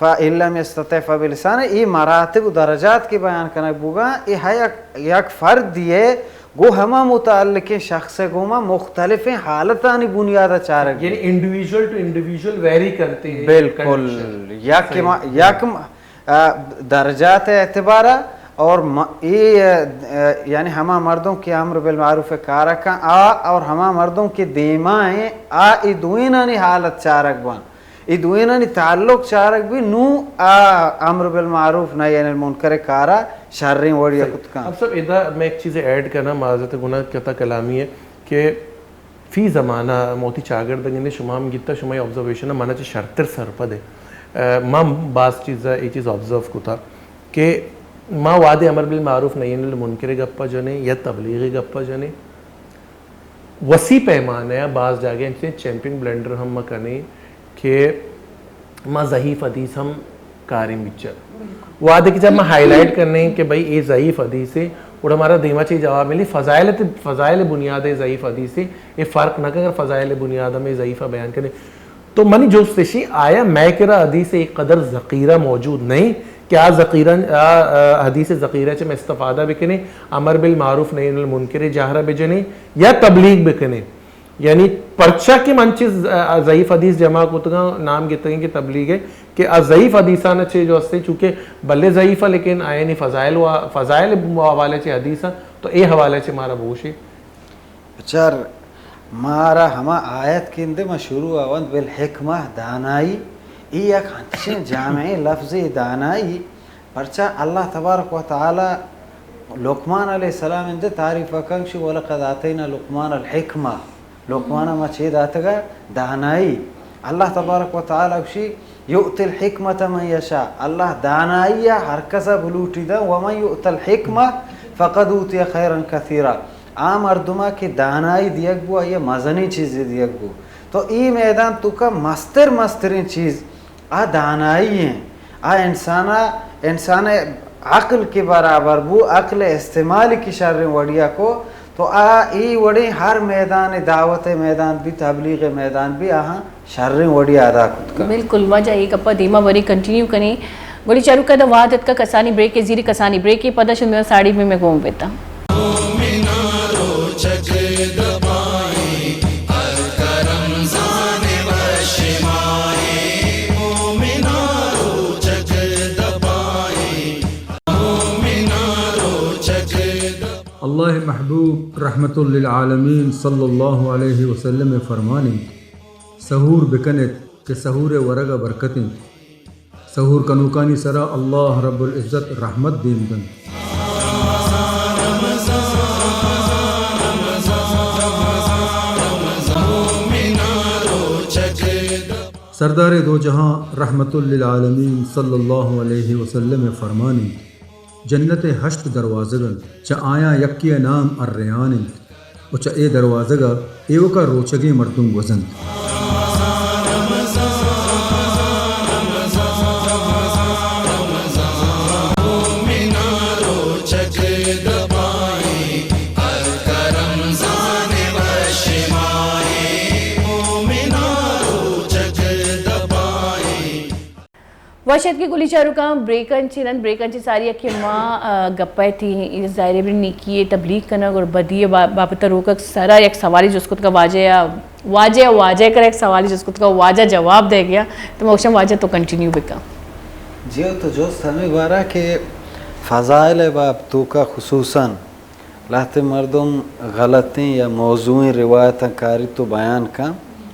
فإن لم يستطع فبلسانه. یہ مراتب و درجات کی بیان کرنا بوگا. یہ ہے یک فرد یہ گو ہما متعلق شخص گوما مختلف حالتانی بنیادہ چارک یعنی انڈیویجول ٹو انڈیویجول ویری کرتے ہیں. بالکل یک درجات اعتبارہ اور یہ یعنی ہما مردوں کے امر بالمعروف کارکاں اور ہما مردوں کے دیمائیں ای دوینانی حالت چارک بان ای دوینانی تعلق چارک بھی نو امر بالمعروف نہی عن المنکر کارا شریں وڑیا کتکاں. اب سب ادھر میں ایک چیز ایڈ کرنا معذرت گناہ کتا کلامی ہے کہ فی زمانہ موتی چاگردگنے شمام گیتا شمائی آبزرویشن مانا چی شرطر سرپد ہے. ماں بعض چیزیں یہ چیز آبزرو کو تھا کہ ماں وعدے امر بالمعروف نہی عن المنکر گپا جنے یا تبلیغی گپا جنے وسیع پیمانہ ہے. بعض جاگے ان چیمپئن بلینڈر ہم مکنے کہ ماں ضعیف حدیث ہم کاریں بچر وعدے کی جب میں ہائی لائٹ کرنے کہ بھائی یہ ضعیف حدیث ہے اور ہمارا دیما چاہیے جواب ملی فضائل بنیاد ضعیف حدیث ہے. یہ فرق نہ کہ اگر فضائل بنیاد میں ضعیفہ بیان کریں تو منی جو استشی آیا میں کرا حدیث ایک قدر ذخیرہ موجود نہیں کہ حدیث ذخیرہ چ میں استفادہ بکنے امر بالمعروف نہی عن المنکر جاہرہ بجنے یا تبلیغ بکنے. یعنی پرچہ کے منچ ضعیف حدیث جمع کتگا نام گیتا کہ تبلیغ ہے کہ ضعیف حدیثاں چھے جو ہستے چونکہ بلے ضعیفہ لیکن آئے نہیں فضائل حوالے چھے حدیثاں تو اے حوالے چھے مارا بوشی بچار مارا ہما آیت کے اندے میں شروع آوند بالحکمہ دانائی ای یک ہنچین جامعی لفظ دانائی پرچہ اللہ تبارک و تعالی لقمان علیہ السلام اندے تعریف کنشی وَلَقَدْ آتَيْنَا لقمان الحکمہ لقمانہ ما چید آتگا دانائی. اللہ تبارک و تعالی بشی یؤتی الحکمت من یشاء اللہ دانائی ہر کسا بلوٹی دا ومن یؤت الحکمہ فقد اوتی خیرا کثیرا. عام مردمہ کی دانائی دیگ بو یہ مزنی چیزی دیگ بو تو ای میدان تو کا مسترین چیز دانائی ہیں. انسان عقل کے برابر بو عقل استعمال کی شر وڑیا کو تو ای وڑی ہر میدان دعوت میدان بھی تبلیغ میدان بھی شر وڑیا ادا کت کا. بالکل وجہ ایک اپا دیما وری کنٹینیو کریں گوڑی چارو کا دا وعدت کا کسانی بریک کے زیری کسانی بریک کی پدہ شد میں ساڑی میں گوم بیتا. اللہ محبوب رحمت للعالمین صلی اللہ علیہ وسلم فرمانی سحور بکنت کہ سحور ورگا برکتیں سحور کنوکانی سرا اللہ رب العزت رحمت دین دن. سردار دو جہاں رحمت للعالمین صلی اللہ علیہ وسلم فرمانی جنت ہشت دروازگن چا آیا یکی نام الریان و چا اے دروازگا ایو کا روچگی مردم وزن. واشد کی گلی چارو کا بریکن چی ساری اکھی ماں گپائے تھی ظاہر بھی نیکی تبلیغ کرنا اور بدی بابتا روکا سارا ایک سوالی جس کو کا واجہ کر ایک سوالی جس کو کا واجہ جواب دے گیا تو موشم واجہ تو کنٹینیو بکا. جی تو جو سمیں بارا کہ فضائل باب تو کا خصوصاً لاتے مردم غلطیں یا موضوعی روایتیں کاری تو بیان کا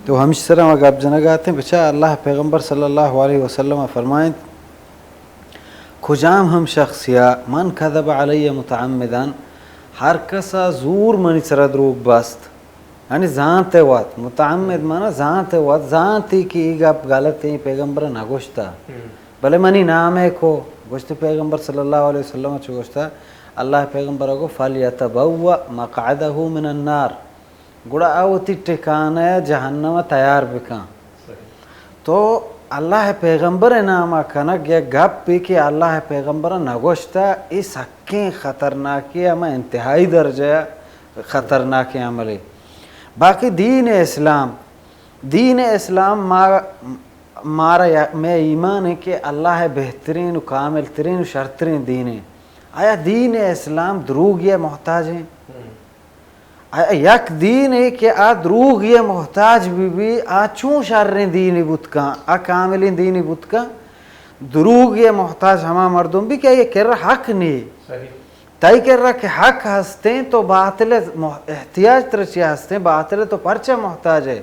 تو ہم اس طرح مگاب جنگ آتے ہیں بچہ اللہ پیغمبر صلی اللہ علیہ وسلم فرمائیں کھجام ہم شخص یا من کذب علی متعمدان ہر کسا زور منی سر دروگ باست یعنی زانتے وات متعمد مانا زانتے وات زانتی کی ایگاب غلطیں پیغمبر نہ گوشتا بلے منی نامے کو گوشت پیغمبر صلی اللہ علیہ وسلم چو گوشتا اللہ پیغمبر کو فَلْيَتَبَوَّ مَقْعَدَهُ مِنَ النَّارِ گوڑا آوتی ٹھکانہ جہنم تیار بکاں. تو اللہ پیغمبر نامہ کنک یا گپ پی کہ اللہ پیغمبر نگوشتا اس حقیں خطرناکی اما انتہائی درجہ خطرناکی عملی. باقی دین اسلام ما مارا میں ایمان ہے کہ اللہ ہے بہترین و کامل ترین و شرطرین دین ہے. آیا دین اسلام دروغ یہ محتاج ہیں؟ یک دین ہے کہ آ دروغ یہ محتاج بھی آ چون شرریں دین بت کا آ کاملین دین بت کا دروغ یہ محتاج ہما مردم بھی کہ یہ کر رہا حق نہیں تائی کر رہا کہ حق ہستے تو باطل احتیاج ترچی ہستے باطل تو پرچہ محتاج ہے.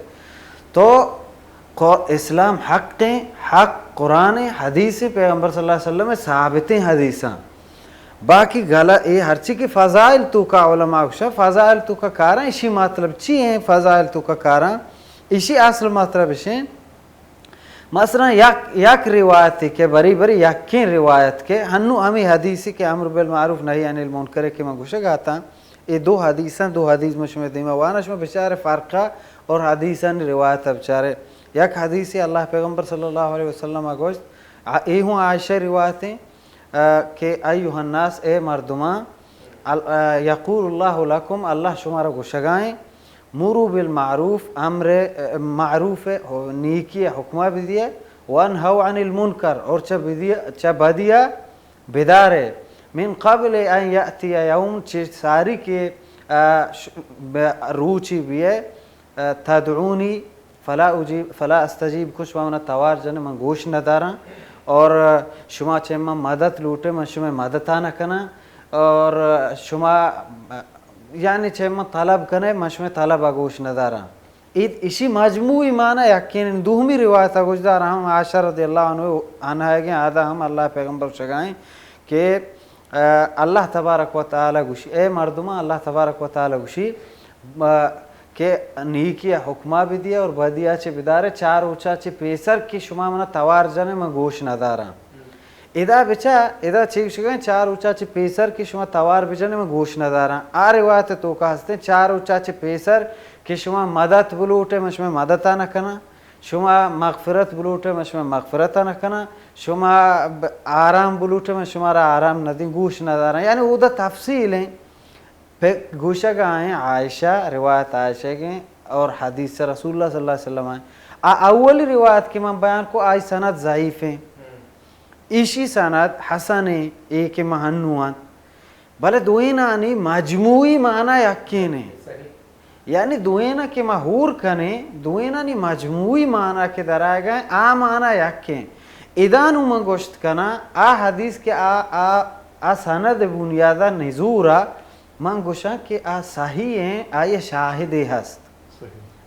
تو اسلام حق ہیں, حق قرآن حدیث پیغمبر صلی اللہ علیہ وسلم ثابت حدیثاں. باقی غلط یہ ہر چیز کی فضائل تو کا علماء کشا فضائل تو کا کاراں اسی مطلب چی ہیں فضائل تو کا کاراں اسی اصل مطلب ہیں. مثلا یک روایت کے بری بری یکیں روایت کے ہنو ہمیں حدیثی کے امر بالمعروف نہی عن المنکر کے میں گوشے گاتا یہ دو حدیث مشمع دیمہ وانش میں بچارے فرقہ اور حدیثاں روایت بچارے. یک حدیثی اللہ پیغمبر صلی اللہ علیہ وسلم گوشت یہ ہوں عائشہ روایتیں کہ ایوہ الناس اے مردمان یقول اللہ لکم اللہ شمارا گوشگائیں مرو بالمعروف امر معروف نیکی حکمہ بدیے وانہو عن المنکر اور چا بدیا بدارے من قبل ان یأتی یوم ساری کے روچی بیے تدعونی فلا استجیب کچھ وانا توار جن من گوش نداراں اور شما چیمہ مدد لوٹے من شما مدد آنا کنا اور شما یعنی چیمہ طلب کنے من شما طلب آگوش نداراں. اسی مجموعی معنی یقین دوہمی روایت آگوش دارا ہم عائشہ رضی اللہ عنہ ہے گئے آدھا ہم اللہ پیغمبر شگائیں کہ اللہ تبارک و تعالی گوشی اے مردمہ اللہ تبارک و تعالی گوشی کہ نیکی حکمہ بھی دیا اور بدیا چے بدارے چار اوچا چے پیسر کی شما منا توار جانے میں گوش نداراں. ادا بچا ادا چیک شگائیں چار اوچا چے پیسر کی شما توار بجانے میں گوش نداراں. آ روایت تو کا ہستے چار اوچا چے پیسر کی شما مدد بلوٹے میں شما مدد آنا کنا شما مغفرت بلوٹے میں شما مغفرت آنا کنا شما آرام بلوٹے میں شمارا آرام ندیں گوش نداراں. یعنی وہ دا تفصیل ہیں پھر گوشہ گائیں عائشہ روایت عائشہ گئیں اور حدیث رسول اللہ صلی اللہ علیہ وسلم آئیں. اولی روایت کی میں بیان کو آئی سند ضعیف ہیں ایشی سند حسن ہیں ایک مہنوان بلے دوئینہ آنی مجموعی معنی یقین ہیں یعنی دوئینہ کے محور کنے دوئینہ نی مجموعی معنی کے درائے گئے آ معنی یقین ادانو من گوشت کنا آ حدیث کے آ سند بنیادہ نزورہ من گوشا کہ آ صحیح ہیں آئی شاہد ہست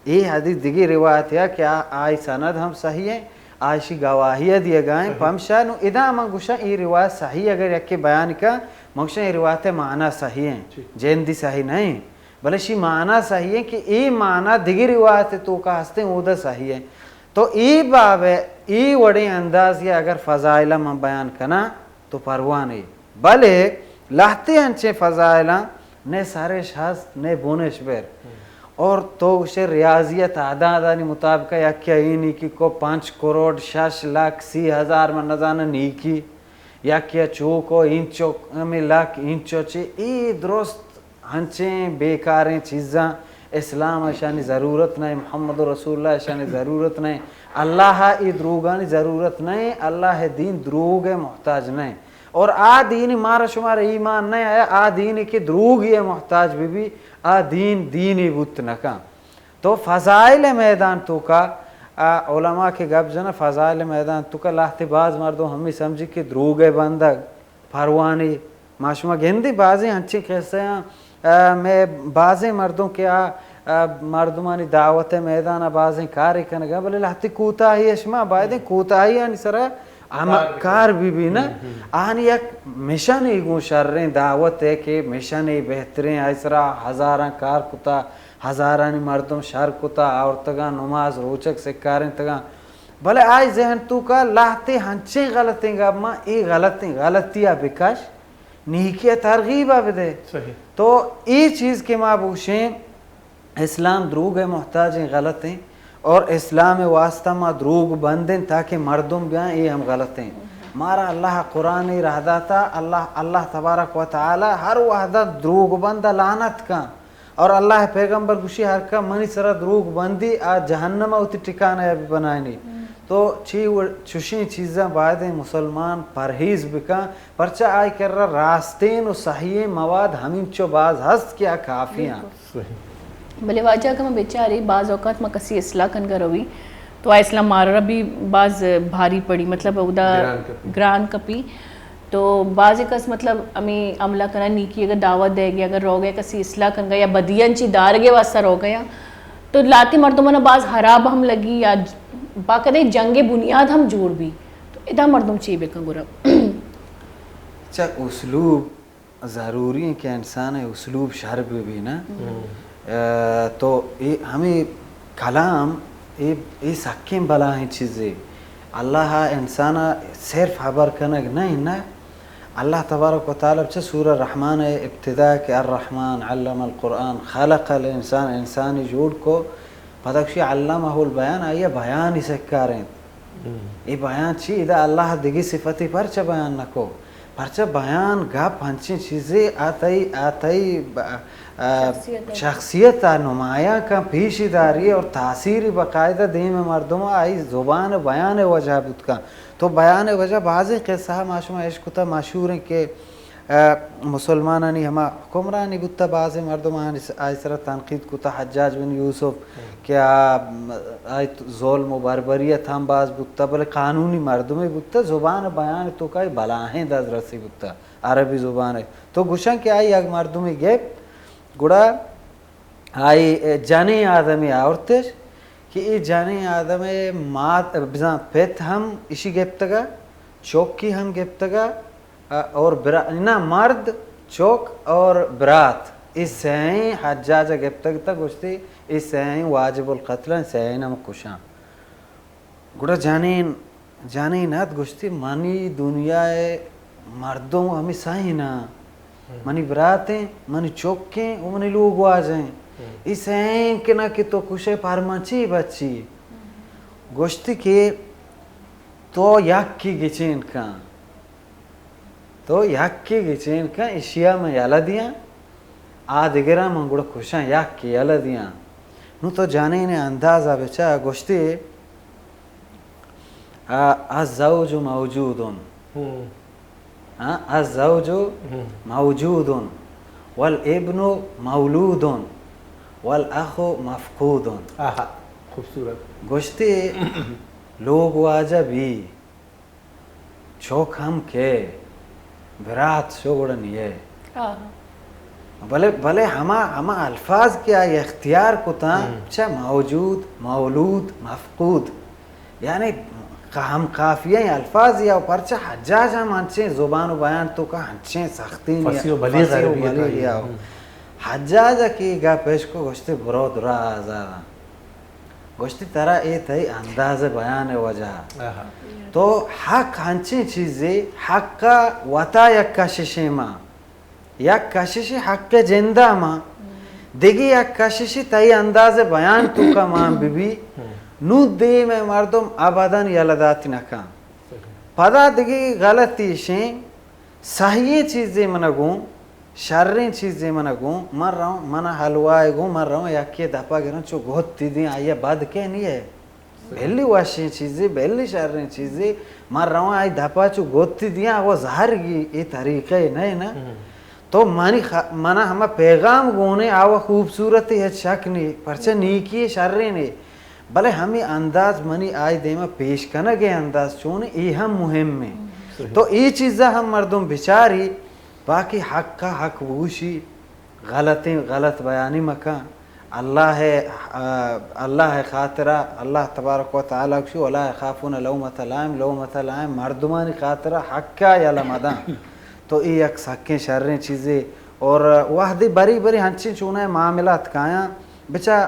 یہ حدیث دیگی روایت ہے کہ آئی سند ہم صحیح ہیں آئیشی گواہیہ دیے گائیں پمشا نو ادا من گوشا یہ روایت صحیح اگر یکی بیان کا من گوشا یہ روایت معنی صحیح ہیں جیندی صحیح نہیں بلشی معنی صحیح ہے کہ یہ معنی دیگی روایت تو کا ہستے وہ دا صحیح ہے. تو ای باب ہے ای وڑی انداز یہ اگر فضائلہ من بیان کنا تو پرواہ نہیں بلے لاہتے ہنچے فضائلہ نے سارے شہست نے بونش بیر اور تو اسے ریاضیت عدادانی مطابقہ یا کیا یہ نیکی کو 5 کروڑ 6 لاکھ 80,000 میں نظانہ نیکی یا کیا چوکو انچو میں لاکھ انچو چے ای درست ہنچیں بیکاریں چیزاں اسلام اشانی ضرورت نہیں محمد رسول اللہ اشانی ضرورت نہیں اللہ ای دروگانی ضرورت نہیں اللہ دین دروگ محتاج نہیں اور آ دین مارا شمارا ایمان نہیں آیا آ دین کی دروگ یہ محتاج بھی آ دینی بت نکا. تو فضائل میدان تو کا علماء کے گب جنا فضائل میدان تو کا لاہتے باز مردوں ہمیں سمجھی کہ دروگ بندہ پروانی معشومہ گندی بازیں ہنچی کیسے ہیں میں بازیں مردوں کے مردمانی دعوت میدان بازیں کاری کنگا بلے لاہتے کوتا ہی اشما بائدیں کوتا ہی آنی سرا کار بھی نا آنی یک مشن ہی گو شرریں دعوت ہے کہ مشن ہی بہترین ایسرا ہزاراں کار کتا ہزارانی مردم شر کتا عورتگاں نماز روچک سکاریں تگاں بلے آئی ذہن تو کا لاہتے ہنچیں غلطیں گا اما ای غلطیاں بکش نیکیہ ترغیبہ بدے. تو ای چیز کے ماں بوشیں اسلام دروگ محتاج ہیں غلط ہیں اور اسلام واسطہ ما دروگ بندیں تاکہ مردم بیاں یہ ہم غلط ہیں. مارا اللہ قرآن رہ داتا اللہ تبارک و تعالی ہر وحدہ دروگ بندہ لعنت کا اور اللہ پیغمبر گوشی ہر کا منی سرا دروگ بندی جہنم اوتی ٹھکانہ بھی بنائنی. تو چوشیں چیزاں بعد مسلمان پرہیز بکا پرچہ آئی کر رہا راستین و صحیح مواد ہمیں چو باز ہست کیا کافیاں بلے واجہ کا میں بیچاری بعض اوقات میں کسی اصلاح کن کر ہوئی تو اسلام مارا بھی بعض بھاری پڑی مطلب ادا گران کپی تو بعض کس مطلب ہمیں عملہ کرنا نیکی اگر دعوت دے گیا اگر رو گئے کسی اصلاح کن گیا یا بدیان چی دار گئے واسطہ رو گیا تو لاتی مردمانہ بعض حراب ہم لگی یا باقاعدہ جنگ بنیاد ہم جوڑ بھی تو ادا مردم چی بکن گرا اچھا اسلوب ضروری ہے کہ انسان اسلوب شرب بھی نا تو ہمیں کلام یہ سکیں بلا ہیں چیزیں اللہ انسان صرف خبر کنگ نہیں نا اللہ تبارک و تعالی بچہ سورہ رحمان ابتدا کہ الرحمن علم القرآن خلق الانسان انسانی جوڑ کو پتکشی علمہ البیان آئیے بیان ہی سکاریں یہ بیان چی اذا اللہ دگی صفتی پرچہ بیان نکو پرچہ بیان گپ ہنچیں چیزیں آتائی شخصیت نمایاں کا پیشی داری اور تاثیر باقاعدہ دین میں مردم آئی زبان بیان وجہ بود کا تو بیان وجہ بعض قصہ معشومہ عشق تا مشہور ہیں کہ مسلمانانی ہما حکمرانی بودتا بعض مردم آئی سر تنقید کتا حجاج بن یوسف کیا آئی ظلم و بربریت ہم بعض بودتا بلے قانونی مردمی بودتا زبان بیان تو کئی بلاہیں داز رسی بودتا عربی زبان ہے تو گوشن کہ آئی اگ مردمی گیپ گوڑا آئی جانی آدمی آورتش کہ یہ جانی آدمی مات بزان پیت ہم اسی گیپتگا چوکی ہم گیپتگا اور نا مرد چوک اور برات اس سہیں حجاجہ گیپتگ تا گوشتی اس سہیں واجب القتل سہیں ہم کشاں گوڑا جانین آت گوشتی منی دنیا مردوں ہمیں سہیں نا منی براتیں منی چوکیں وہ منی لوگ واجہیں اس ہیں کہ نہ کہ تو کشے پارمانچی بچی گوشتی کہ تو یک کی گچین کان تو یک کی گچین کان اشیاء میں یالا دیاں آدھگرہ من گوڑا کشاں یک کی یالا دیاں نو تو جانے نے اندازہ بچا گوشتی الزوج موجودن الزوج موجود والابن مولود والاخ مفقود خوبصورت گوشتی لوگ واجہ بھی چوک ہم کے برات شوگڑن یہ بلے ہما الفاظ کیا اختیار کو تا اچھا موجود مولود مفقود یعنی ہم قافیہ الفاظ یا پرچہ حجاج ہم ہنچیں زبان و بیان تو کا ہنچیں سختین فصیح و بلیغ عربیت حجاج کی گا پیش کو گوشتی برو درا آزادا گوشتی ترا اے تھی انداز بیان وجہ تو حق ہنچیں چیزیں حق کا وطا یک کششی ماں یک کششی حق کے جندہ ماں دیگی یک کششی تی انداز بیان تو کا ماں بی نو دے میں مردم ابداً یلداتی نکان پدا دیگی غلطی شیں صحیح چیزیں منگوں شریں چیزیں منگوں مر رہا ہوں منا حلوائے گوں مر رہا ہوں یکی دپا گروں چو گھوتی دیں آئیے بد کے نہیں ہے بہلی واشیں چیزیں بہلی شریں چیزیں مر رہا ہوں آئی دپا چو گھوتی دیں وہ ظاہر گی یہ طریقہ نہیں نا تو منا ہمیں پیغام گونے آوہ خوبصورتی ہے شک نہیں پرچہ نیکی شریں نہیں بلے ہمیں انداز منی آئی دیما پیش کرنا گئے انداز چونے یہ ہم مہم ہے تو یہ چیزیں ہم مردم بچاری باقی حق کا حق ووشی غلط بیانی مکان اللہ ہے خاطرہ اللہ تبارک و تعالیٰ کشی ولا خافون لومت لائم مردمانی خاطرہ حق کا یا لمدان تو یہ یک سکیں شریں چیزیں اور وحدی بری ہنچیں چونے معاملات کایاں بچا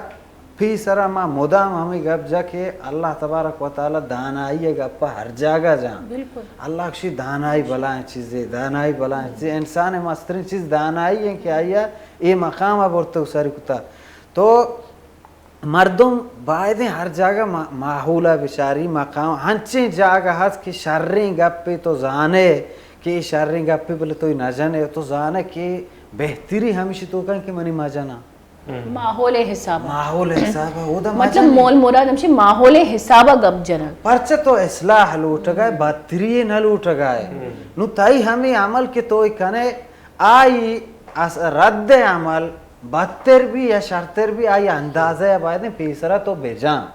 پھی سرا ماں مدام ہمیں گپ جا کہ اللہ تبارک و تعالی دانائی گپا ہر جگہ جان اللہ کشی دانائی بلائیں چیزیں دانائی بلائیں چیزیں انسان مسترین چیز دانائی ہیں کہ آیا یہ مقام ابورتے اساری کتا تو مردم باعدیں ہر جگہ ماحولہ بشاری مقام ہنچیں جگہ ہاتھ کہ شریں گپے تو زانے کہ شریں گپے بلے تو نہ جانے تو زانے کہ بہتری ہمیشہ تو کہیں کہ منی ماں جانا ماحول حساب ماحول حساب اودا مطلب مول مراد ہمشی ماحول حساب گب جنا پرچہ تو اصلاح لوٹ گئے بدتری نہ لوٹ گئے نو تائی ہمیں عمل کے تو کنے آئی رد عمل بدتر بھی یا شرطر بھی آئی اندازہ یا باید پیسرا تو بے جان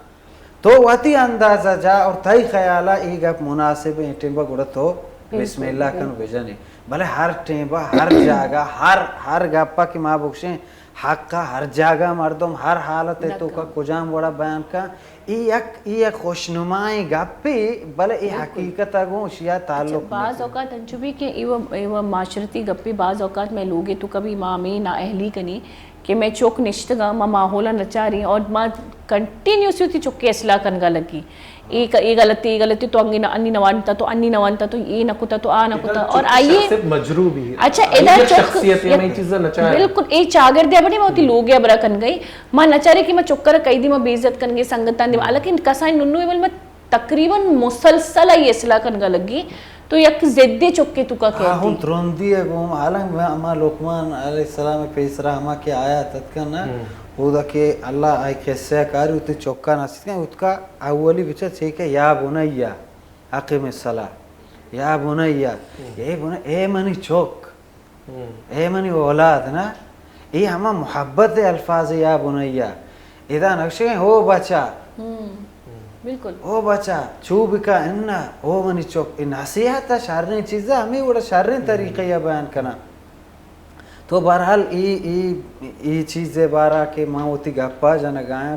تو واتی اندازہ جا اور تائی خیالہ ای گپ مناسب ٹیمبا گڑا تو بسم اللہ کن بجانی بھلے ہر ٹیمبا ہر جاگہ ہر گپا کی ماں بخشیں حق کا ہر جاگہ مردم ہر حالت تو کا کجام بڑا بیان کا ای ایک خوشنمائی گپی بھلے ای حقیقت اگوں شیعہ تعلق بعض اوقات انچو بھی کہ ایوہ معاشرتی گپی بعض اوقات میں لوگے تو کبھی مامی نا اہلی کنی کہ میں چوک نشتگا ماں ماحولا نچا رہی اور ماں کنٹینیوسی ہوتی چوکے اصلاح کنگا لگی یہ غلطی تو انی نوانتا تو انی نوانتا تو یہ نکوتا تو آ نکوتا اور آئیے مجروبی اچھا ادھر چوک بالکل ایک چاگر دیا بڑی میں ہوتی لوگیا برا کن گئی ماں نچا رہی کہ میں چکر کئی دی میں بیزت کن گئی سنگتان دی لیکن کسائن ننو ایول میں تقریباً مسلسل آئی اصلاح کنگا لگی تو یک زدے چکے تو کا کہتی ہوں ترندی ہے گوم عالم میں اما لقمان علیہ السلام پیسرا اما کے آیا تتکنا ہودا کہ اللہ آئی قصہ کاری ہوتی چکا ناسید کن اس کا اولی بچہ چھے کہ یا بنیہ اقیم الصلاة یا بنیہ اے منی چوک اے منی اولاد نا یہ ہما محبت الفاظ یا بنیہ اذا نقشیں ہو بچہ بالکل او بچا چوب کا اننا او منی چوک نصیحت شرنی چیزیں ہمیں وہ شرنی طریقے یا بیان کرنا تو بہرحال ای چیزیں بارہ کہ ماں ہوتی گپا جنگائیں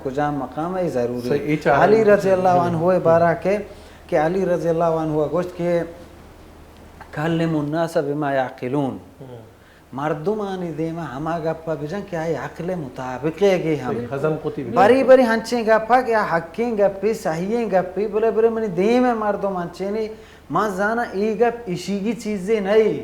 کجا مقام ہے ضروری علی رضی اللہ عنہ ہوئے بارہ کہ علی رضی اللہ عنہ ہوا گوشت کہ کلم الناس بما یعقلون مردمانی دیما ہما گپا بجن کہ آئی عقل مطابق ہے گی ہم بری بری ہنچیں گپا کہ حقیں گپی صحیحیں گپی بلے بلے منی دیم ہے مردم ہنچینی ماں زانا ای گپ اشی کی چیزیں نہیں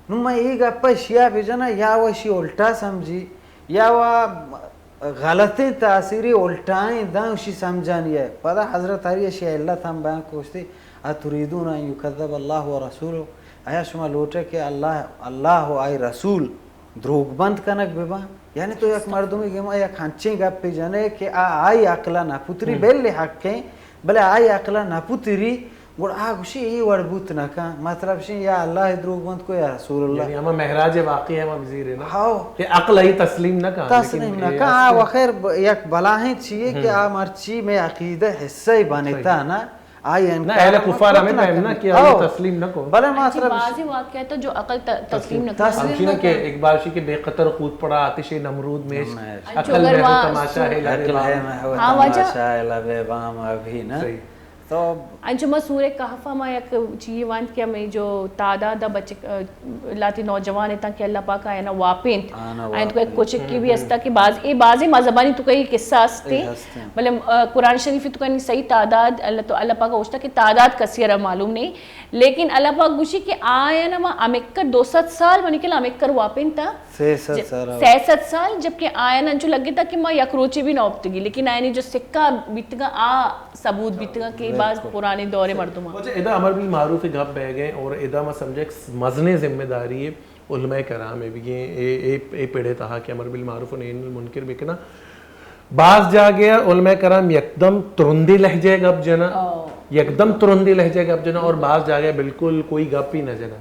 نو میں ای گپا اشیاء بجنا یا وہ اشی الٹا سمجھی یا وہ غلطی تاثیری الٹائیں داں اشی سمجھانی ہے پتہ حضرت علی اشیاء اللہ تھا ہم بیان کوشتی اتریدون ان یکذب اللہ و رسولو آیا شما لوٹے کہ اللہ و آئی رسول دروگ بند کنک ببا یعنی تو یک مردمی گما یک ہنچیں گپ پی جانے کہ آئی عقلہ نپوتری بیلی حقیں بلے آئی عقلہ نپوتری گوڑ آگوشی ای وربوت نکا مطلب شین یا اللہ دروگ بند کو یا رسول اللہ یعنی ہمیں محراج واقعی ہے ہمیں وزیر ہے نا ہاو کہ عقل ہی تسلیم نکا تسلیم نکا وخیر یک بلاہیں چیئے کہ مرچی میں عقیدہ حصہ ہی بنتا نا نہ اہل کفار ہمیں پہننا کہ عقل تسلیم نہ کو بلے مطلب بعضی واقعات تو جو عقل تسلیم نہ ہمشی نے کہ ایک بار کہ بے قطر خود پڑا آتش نمرود میں عقل میں ہو تماشا ہے عقل ہے میں ہو تماشا ہے لبے بام ابھی نا تو انجمہ سورہ کہفہ میں یک چیئے وانت کیا میں جو تعداد بچے لاتی نوجوان ہے تاکہ اللہ پاک آئے نا واپین آئین تو ایک کوچک کی بھی ہستا کہ بعضی مذہبانی تو کئی قصہ ہستے بلے قرآن شریفی تو کہیں صحیح تعداد اللہ پاک ہوشتا کہ تعداد کثیر معلوم نہیں لیکن اللہ پاک گوشی کہ آئے نا وہاں امکر 200 سال منی کہ امکر واپین تھا 66 سال جبکہ آئے نا جو لگے تھا کہ ماں یک روچی بھی نہ اپتگی لیکن آئینی جو سکہ بیتگا ثبوت بیتگا کہ بعض پرانے دور مردم ادا امر بالمعروف گپ بہ گئے اور ادا میں سمجھے مزنے ذمہ داری ہے علماء کرام ہے بھی اے پیڑے تہا کہ امر بالمعروف و نہی عن المنکر بکنا بعض جا گیا علماء کرام یکدم ترندی لہجے گپ جنا یکدم ترندی لہجے گپ جنا اور بعض جا گیا بالکل کوئی گپ ہی نہ جنا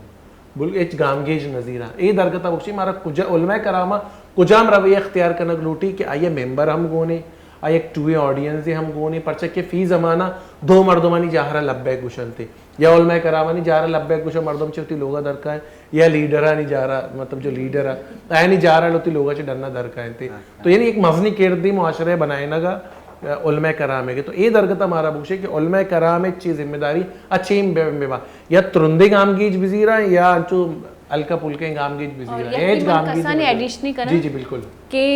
بلکہ ایچ گامگیج نظیرہ اے درگتہ بخشی مارا علماء کرامہ کجام رویہ اختیار کنگ لوٹی کہ آئیے ممبر ہم گونے آئی ایک ٹوئے آڈینس دی ہم گونے پرچہ کہ فی زمانہ دو مردمانی جاہرہ لبیک گوشن تھے یا علماء کرامانی جاہرہ لبیک گوشن مردم چھوٹی لوگا درکائیں یا لیڈرانی جاہرہ مطلب جو لیڈر ہے آئینی جاہرہ لوٹی لوگا چھے ڈرنا درکائیں تھے تو یعنی ایک مزنی کردی معاشرے بنائے نگا علماء کرام ہے تو اے درگتہ مارا بوشے کہ علماء کرام ایک چیز ذمہ داری اچھیم بیوا یا ترندے گامگیج بزیرہ یا انچو الکا پلکیں گامگیج بزیرہ ایج گامگیج جی جی بالکل کہ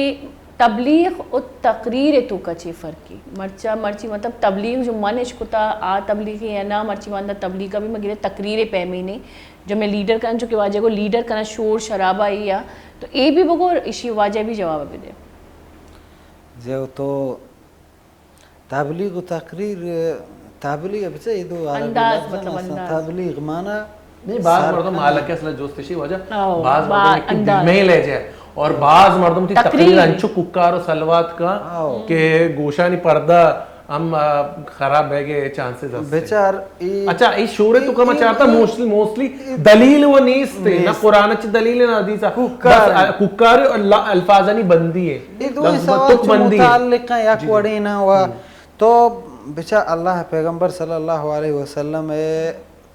تبلیغ اور تقریر تو کچے فرقی مرچی مطلب تبلیغ جو منش کتا آ تبلیغی ہے نا مرچی ماندہ تبلیغ کا بھی مگرے تقریر پیمینے جو میں لیڈر کرنا جو کہ واجہ کو لیڈر کرنا شور شرابہ ہی یا تو اے بھی بگو اسی واجہ بھی جواب بھی دے جو تو تبلیغ و تقریر تبلیغ بچہ یہ دو انداز مطلب انداز تبلیغ مانا نہیں بعض مردم مالک اصلا جوستشی وجہ بعض مردم ایک دل میں ہی لے جائے اور بعض مردم تھی تقریر انچو ککار و سلوات کا کہ گوشانی پردہ ہم خراب ہے گے چانسز بیچار اچھا ای شورے تو کما چاہتا موسٹلی دلیل و نیست تے نہ قرآن اچھ دلیل نہ حدیث ککار الفاظانی بندی ہے یہ دو سوال جو متعلق ہیں یک وڑی نہ ہوا تو بیچار اللہ پیغمبر صلی اللہ علیہ وسلم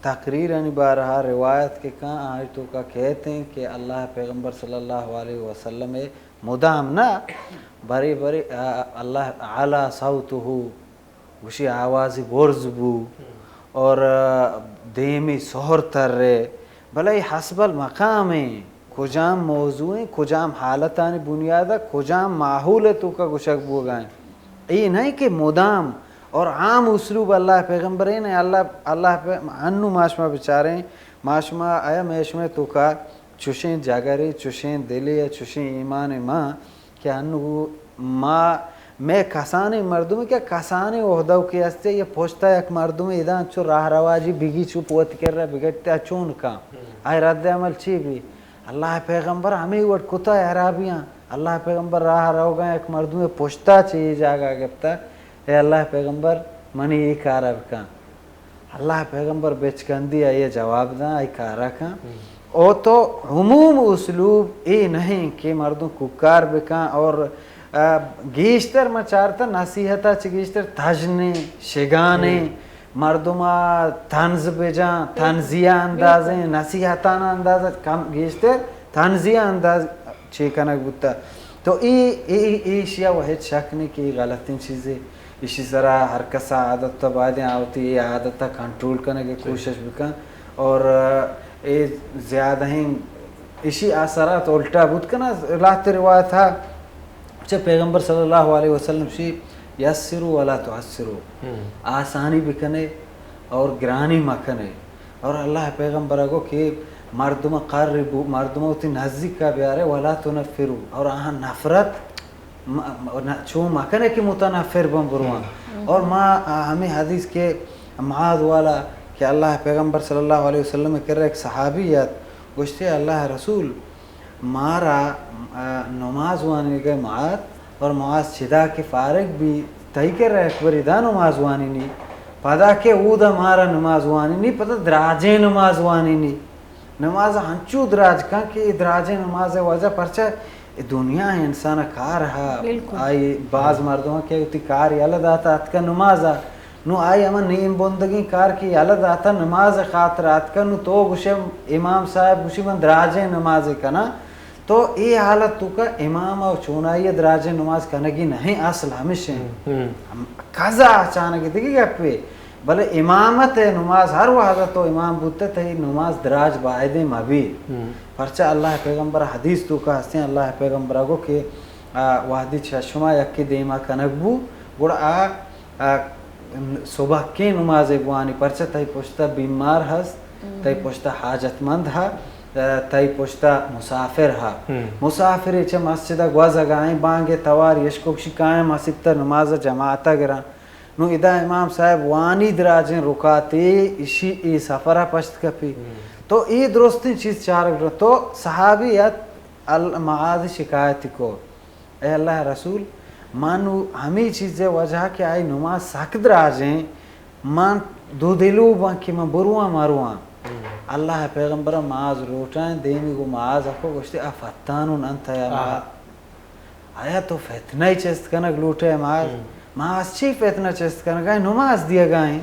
تقریراً بارہا روایت کے کہاں آج تو کا کہتے ہیں کہ اللہ پیغمبر صلی اللہ علیہ وسلم مدام نہ بری بری اللہ علی صوتہو گوشی آوازی برز بو اور دیمی سہر تر رے بھلے حسب المقام ہیں کجام موضوع ہیں کجام حالتانی بنیادہ کجام ماحول ہے تو کا گوشک بو گائیں یہ نہیں کہ مدام اور عام اسلوب اللہ پیغمبر ہے نہیں اللہ انو ماشمہ بچاریں ماشمہ آیا میشمہ تو کا چوشیں جاگرے چوشیں دلی چوشیں ایمان ماں کہ انو ماں میں کسانے مردم کیا کسانے عہدو کے ہستے یہ پوچھتا ہے ایک مردم ادھان چو راہ رواجی بگی چو پوت کر رہا بگٹتا چون کا آئی رد عمل چی بھی اللہ پیغمبر ہمیں وٹ کتا ہے عرابیاں اللہ پیغمبر راہ رو گئے ایک مردم پوچھتا چاہیے جاگا گفتا اے اللہ پیغمبر منی یہ کارا بکا اللہ پیغمبر بیچکندی ہے یہ جواب دا ای کارا کا او تو عموم اسلوب یہ نہیں کہ مردوں ککار بکا اور گیشتر مچارتا نصیحتا چی گیشتر تجنے شگانے مردمہ تنز بجان تنزیہ اندازیں نصیحتان اندازہ کم گیشتر تنزیہ انداز چی کنک بودتا تو ای شیعہ وحید شک نہیں کہ غلطین چیزیں اسی طرح ہر کسا عادت بعدیں آتی یہ عادت کنٹرول کرنے کی کوشش بکن اور یہ زیادہ ہیں اسی اثرات الٹا بود کنا لاحت روایت تھا اچھا پیغمبر صلی اللہ علیہ وسلم شی یسرو ولا تعسرو آسانی بکنے اور گرانی مکنے اور اللہ پیغمبر کو کہ مردم قربو مردموں تی نزدیک کا بیارے ولا تنفرو اور آہاں نفرت چون مکنے کی متنفر بن بروان اور ہمیں حدیث کے معاذ والا کہ اللہ پیغمبر صلی اللہ علیہ وسلم کر رہے ایک صحابیت گوشتے اللہ رسول مارا نماز وانی گئے معاذ اور معاذ چدا کے فارغ بھی تہی کر رہے اکبر ادا نماز وانی نہیں پدا کہ اودا مارا نماز وانی نہیں پتا دراجے نماز وانی نہیں نماز ہنچو دراج کہاں کہ دراجے نماز وجہ پرچہ دنیا ہے انسان کار ہے آئی بعض مردوں کے اتی کار یلد آتا اتکا نماز نو آئی اما نیم بندگی کار کی یلد آتا نماز خاطر اتکا نو تو گوشے امام صاحب گوشی من دراجے نماز کنا تو ای حالت تو کا امام او چونائی دراجے نماز کنگی نہیں اصل ہمیشہ قضا اچانک دیکھی گا پہ بلے امامت ہے نماز ہر وحدت تو امام بودتے تھی نماز دراج باعدے مبی پرچہ اللہ پیغمبر حدیث تو کا ہستے ہیں اللہ پیغمبر کو کہ وحدی چشمہ یکی دیما کنگبو گوڑا صبح کی نماز بوانی پرچہ تی پوچھتا بیمار ہست تی پوچھتا حاجت مند ہے تی پوچھتا مسافر ہے مسافر چھ مسجدہ گوزہ گائیں بانگے توار یشکوکشی کائیں مسجدہ نماز جماعتا گران نو ادا امام صاحب وانی دراجیں رکاتے اسی ای سفرہ پشت کپی تو ای درستین چیز چارک رہا تو صحابیت معاذ شکایت کو اے اللہ رسول مانو ہمیں چیزیں وجہ کہ آئی نماز سخت دراجیں مان دو دلو بانکی من بروان ماروان اللہ پیغمبر معاذ روٹائیں دیمی کو معاذ اکو گوشتے افتانون انتا یا معاذ آیا تو فتنہ ہی چست کنک لوٹے معاذ معاذ چی فتنہ چست کنک گائیں نماز دیا گائیں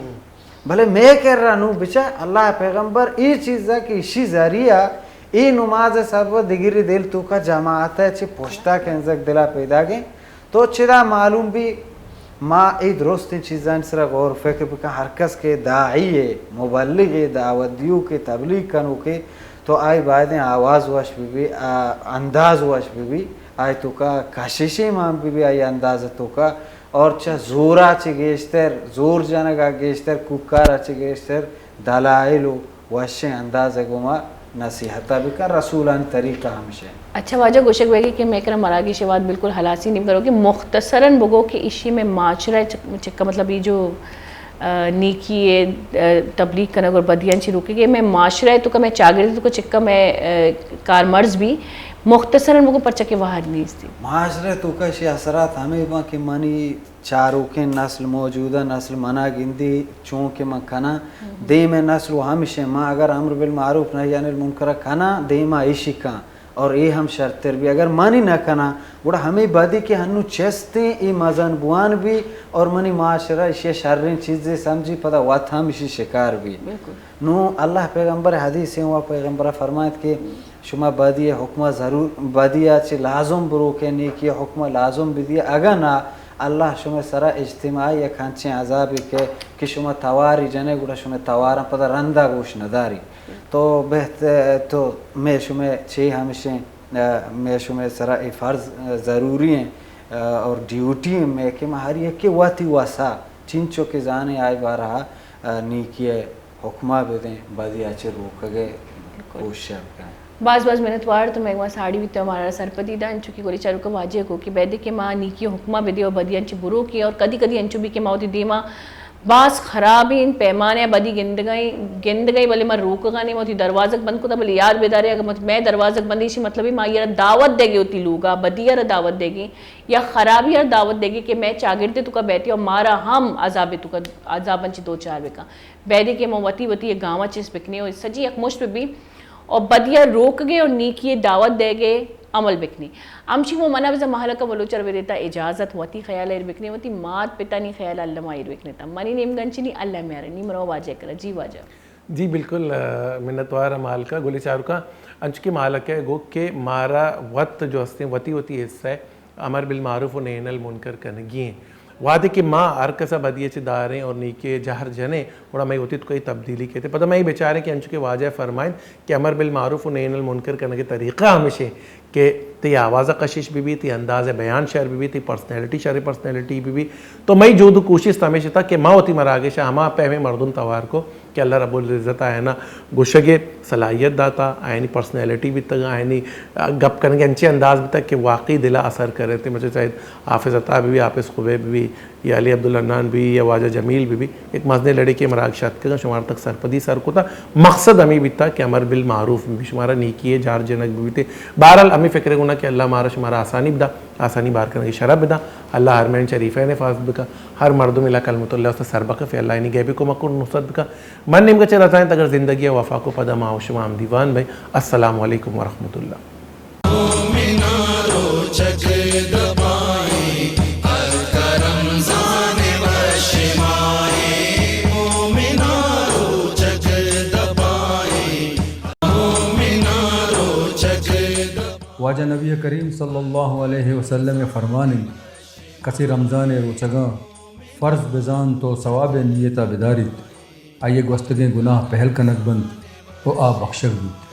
بھلے میں کہہ رہا نو بچا اللہ پیغمبر ای چیز ہے کہ اسی ذریعہ ای نماز سب دگری دل تو کا جماعت ہے چی پوشتا کے انزک دلہ پیدا گئیں تو چرا معلوم بھی ما ای درست چیزیں سر غور فکر بکا ہر کس کے داعی ہے مبلغ دعوت دیو کے تبلیغ کنو کے تو آئی بعدیں آواز وش بھی انداز وش بھی آئی تو کا کششی ماں بھی آئی انداز تو کا اور چا زورا چی گیشتر زور جانگا گیشتر ککارا چی گیشتر دلائلو وشیں انداز گوما نصیحتہ بکا رسولان طریقہ ہمشہ اچھا واجہ گوشک بیگی کہ میں کرم مراگی شواد بالکل حلاسی نہیں کرو کہ مختصراً بگو کہ اسی میں معاشرہ چکا مطلب یہ جو نیکی ہے تبلیغ کنگ اور بدیاں چی روکے کہ میں معاشرہ ہے تو کہ میں چاگرد تو کو چکا میں کارمرز بھی مختصراً وہ پرچہ کے واحد نیز تھی معاشرے تو کشی اثرات ہمیں با کہ منی چاروں کے نسل موجودہ نسل منا گندی چونکہ من کنا دے میں نسل و ہمشہ ماں اگر امر بالمعروف نہی عن المنکر کنا دے ماں عشی کان اور یہ ہم شرطر بھی اگر مانی نہ کنا وڑا ہمیں بدی کہ ہنو چستے ای مزن بوان بھی اور منی معاشرہ اشیا شررین چیزیں سمجھی پتا وات ہم اسی شکار بھی نو اللہ پیغمبر حدیث ہیں وہ پیغمبر فرمائد کہ شما بدی حکمہ ضرور بدی چی لازم برو کے نیکی حکمہ لازم بھی اگر نہ اللہ شما سرا اجتماعی یا کھانچیں عذابی کہ شما تواری جنے گوڑا شما توارا پتا رندہ گوش نداری تو بہتر تو میں شما چھ ہمیشہ میں شما سرا فرض ضروری ہیں اور ڈیوٹی میں کہ ہر ایک کے واتی واسا چنچو کے زانے آئے بارہا نیکی حکمہ بدیں بدی اچھے روک گئے کوشش کریں بعض محنت وار تو میں وہاں ساڑی بھی تو ہمارا سرپتی دا انچو کی گولی چاروں کا واجہ کو کہ بیدے کے ماں نیکی حکمہ بدے اور بدی انچو برو کی اور کدی کدی انچو بھی کہ ماں ہوتی دیما بعض خرابی ان پیمانے بدی گند گئی بلے میں روک گا نہیں موتی دروازک بند کو تا بلے یاد بیدارے اگر میں دروازک بندی شی مطلبی ماں یہ دعوت دے گی ہوتی لوگا بدی یا دعوت دے گی یا خرابی یا دعوت دے گی کہ میں چاگردے تو کا بیٹی اور مارا ہم عذاب تو کا عذاب انچی دو چار بکا بیدے کے ماں وطی یہ گاما چیز بکنے اور سجی ایک مشت بھی اور بدیا روک گئے اور نیکی دعوت دے گئے عمل بکنی امشی وہ منع وزا محلہ کا ولوچر ویدیتا اجازت ہوتی خیال ایر بکنے ہوتی مات پتا نہیں خیال اللہ ماں ایر بکنے تا منی نیم گنچی نہیں اللہ میارے نہیں مرو واجہ کرا جی واجہ جی بالکل منتوار محل کا گولی چارو کا انچ کی محلہ ہے گو کہ مارا وقت جو ہستے ہیں وطی ہوتی حصہ ہے امر بالمعروف و نہی عن المنکر کنگی ہیں وعدے کہ ماں ہر کسا بدیے چھ داریں اور نیکے جہر جنے وڑا میں ہوتی تو کوئی تبدیلی کہتے پتہ میں ہی بیچارے کہ انچو کے واجہ فرمائیں کہ امر بالمعروف و نہی عن المنکر کرنے کے طریقہ ہمیشہ کہ تی آوازہ قشش بھی تی انداز بیان شہر بھی تی پرسنیلٹی شہر پرسنیلٹی بھی تو میں جو دو کوشش ہمیشہ تھا کہ ماں ہوتی مراگشہ ہما پہمیں مردم توار کو کہ اللہ رب العزت آئینا گوشگے صلاحیت داتا آئینی پرسنیلٹی بھی تک آئینی گپ کرنے کے انچے انداز بھی تک کہ واقعی دلہ اثر کر رہے تھے مجھے چاہید حافظ عطا بھی حافظ خبیب بھی یا علی عبدالعنان بھی یا واجہ جمیل بھی ایک مزنے لڑے کے مراگشات کے شمار تک سرپدی سر کو تھا مقصد ہمیں بھی تھا کہ امر بالمعروف بھی شمارا نیکی ہے جار جنک بھی تھے بہرحال ہمیں فکر گونا کہ اللہ ہمارا شمارا آسانی بدا آسانی بار کرنے کی شرح بدا اللہ ہر مین شریفین حفاظت بکا ہر مردم اللہ کلمت اللہ اس سر بکا فی اللہ انہی گیبی کو مکر نصد بکا من نیم گچے رضائیں اگر زندگی وفا کو پدا ماں شمام دیوان بھائی السلام علیکم ورحمت اللہ واجہ نبی کریم صلی اللہ علیہ وسلم فرمانی کسی رمضان روچگاں فرض بزان تو ثواب نیتا بداریت آئیے گوستگیں گناہ پہل کنک بند تو آ بخشک بھی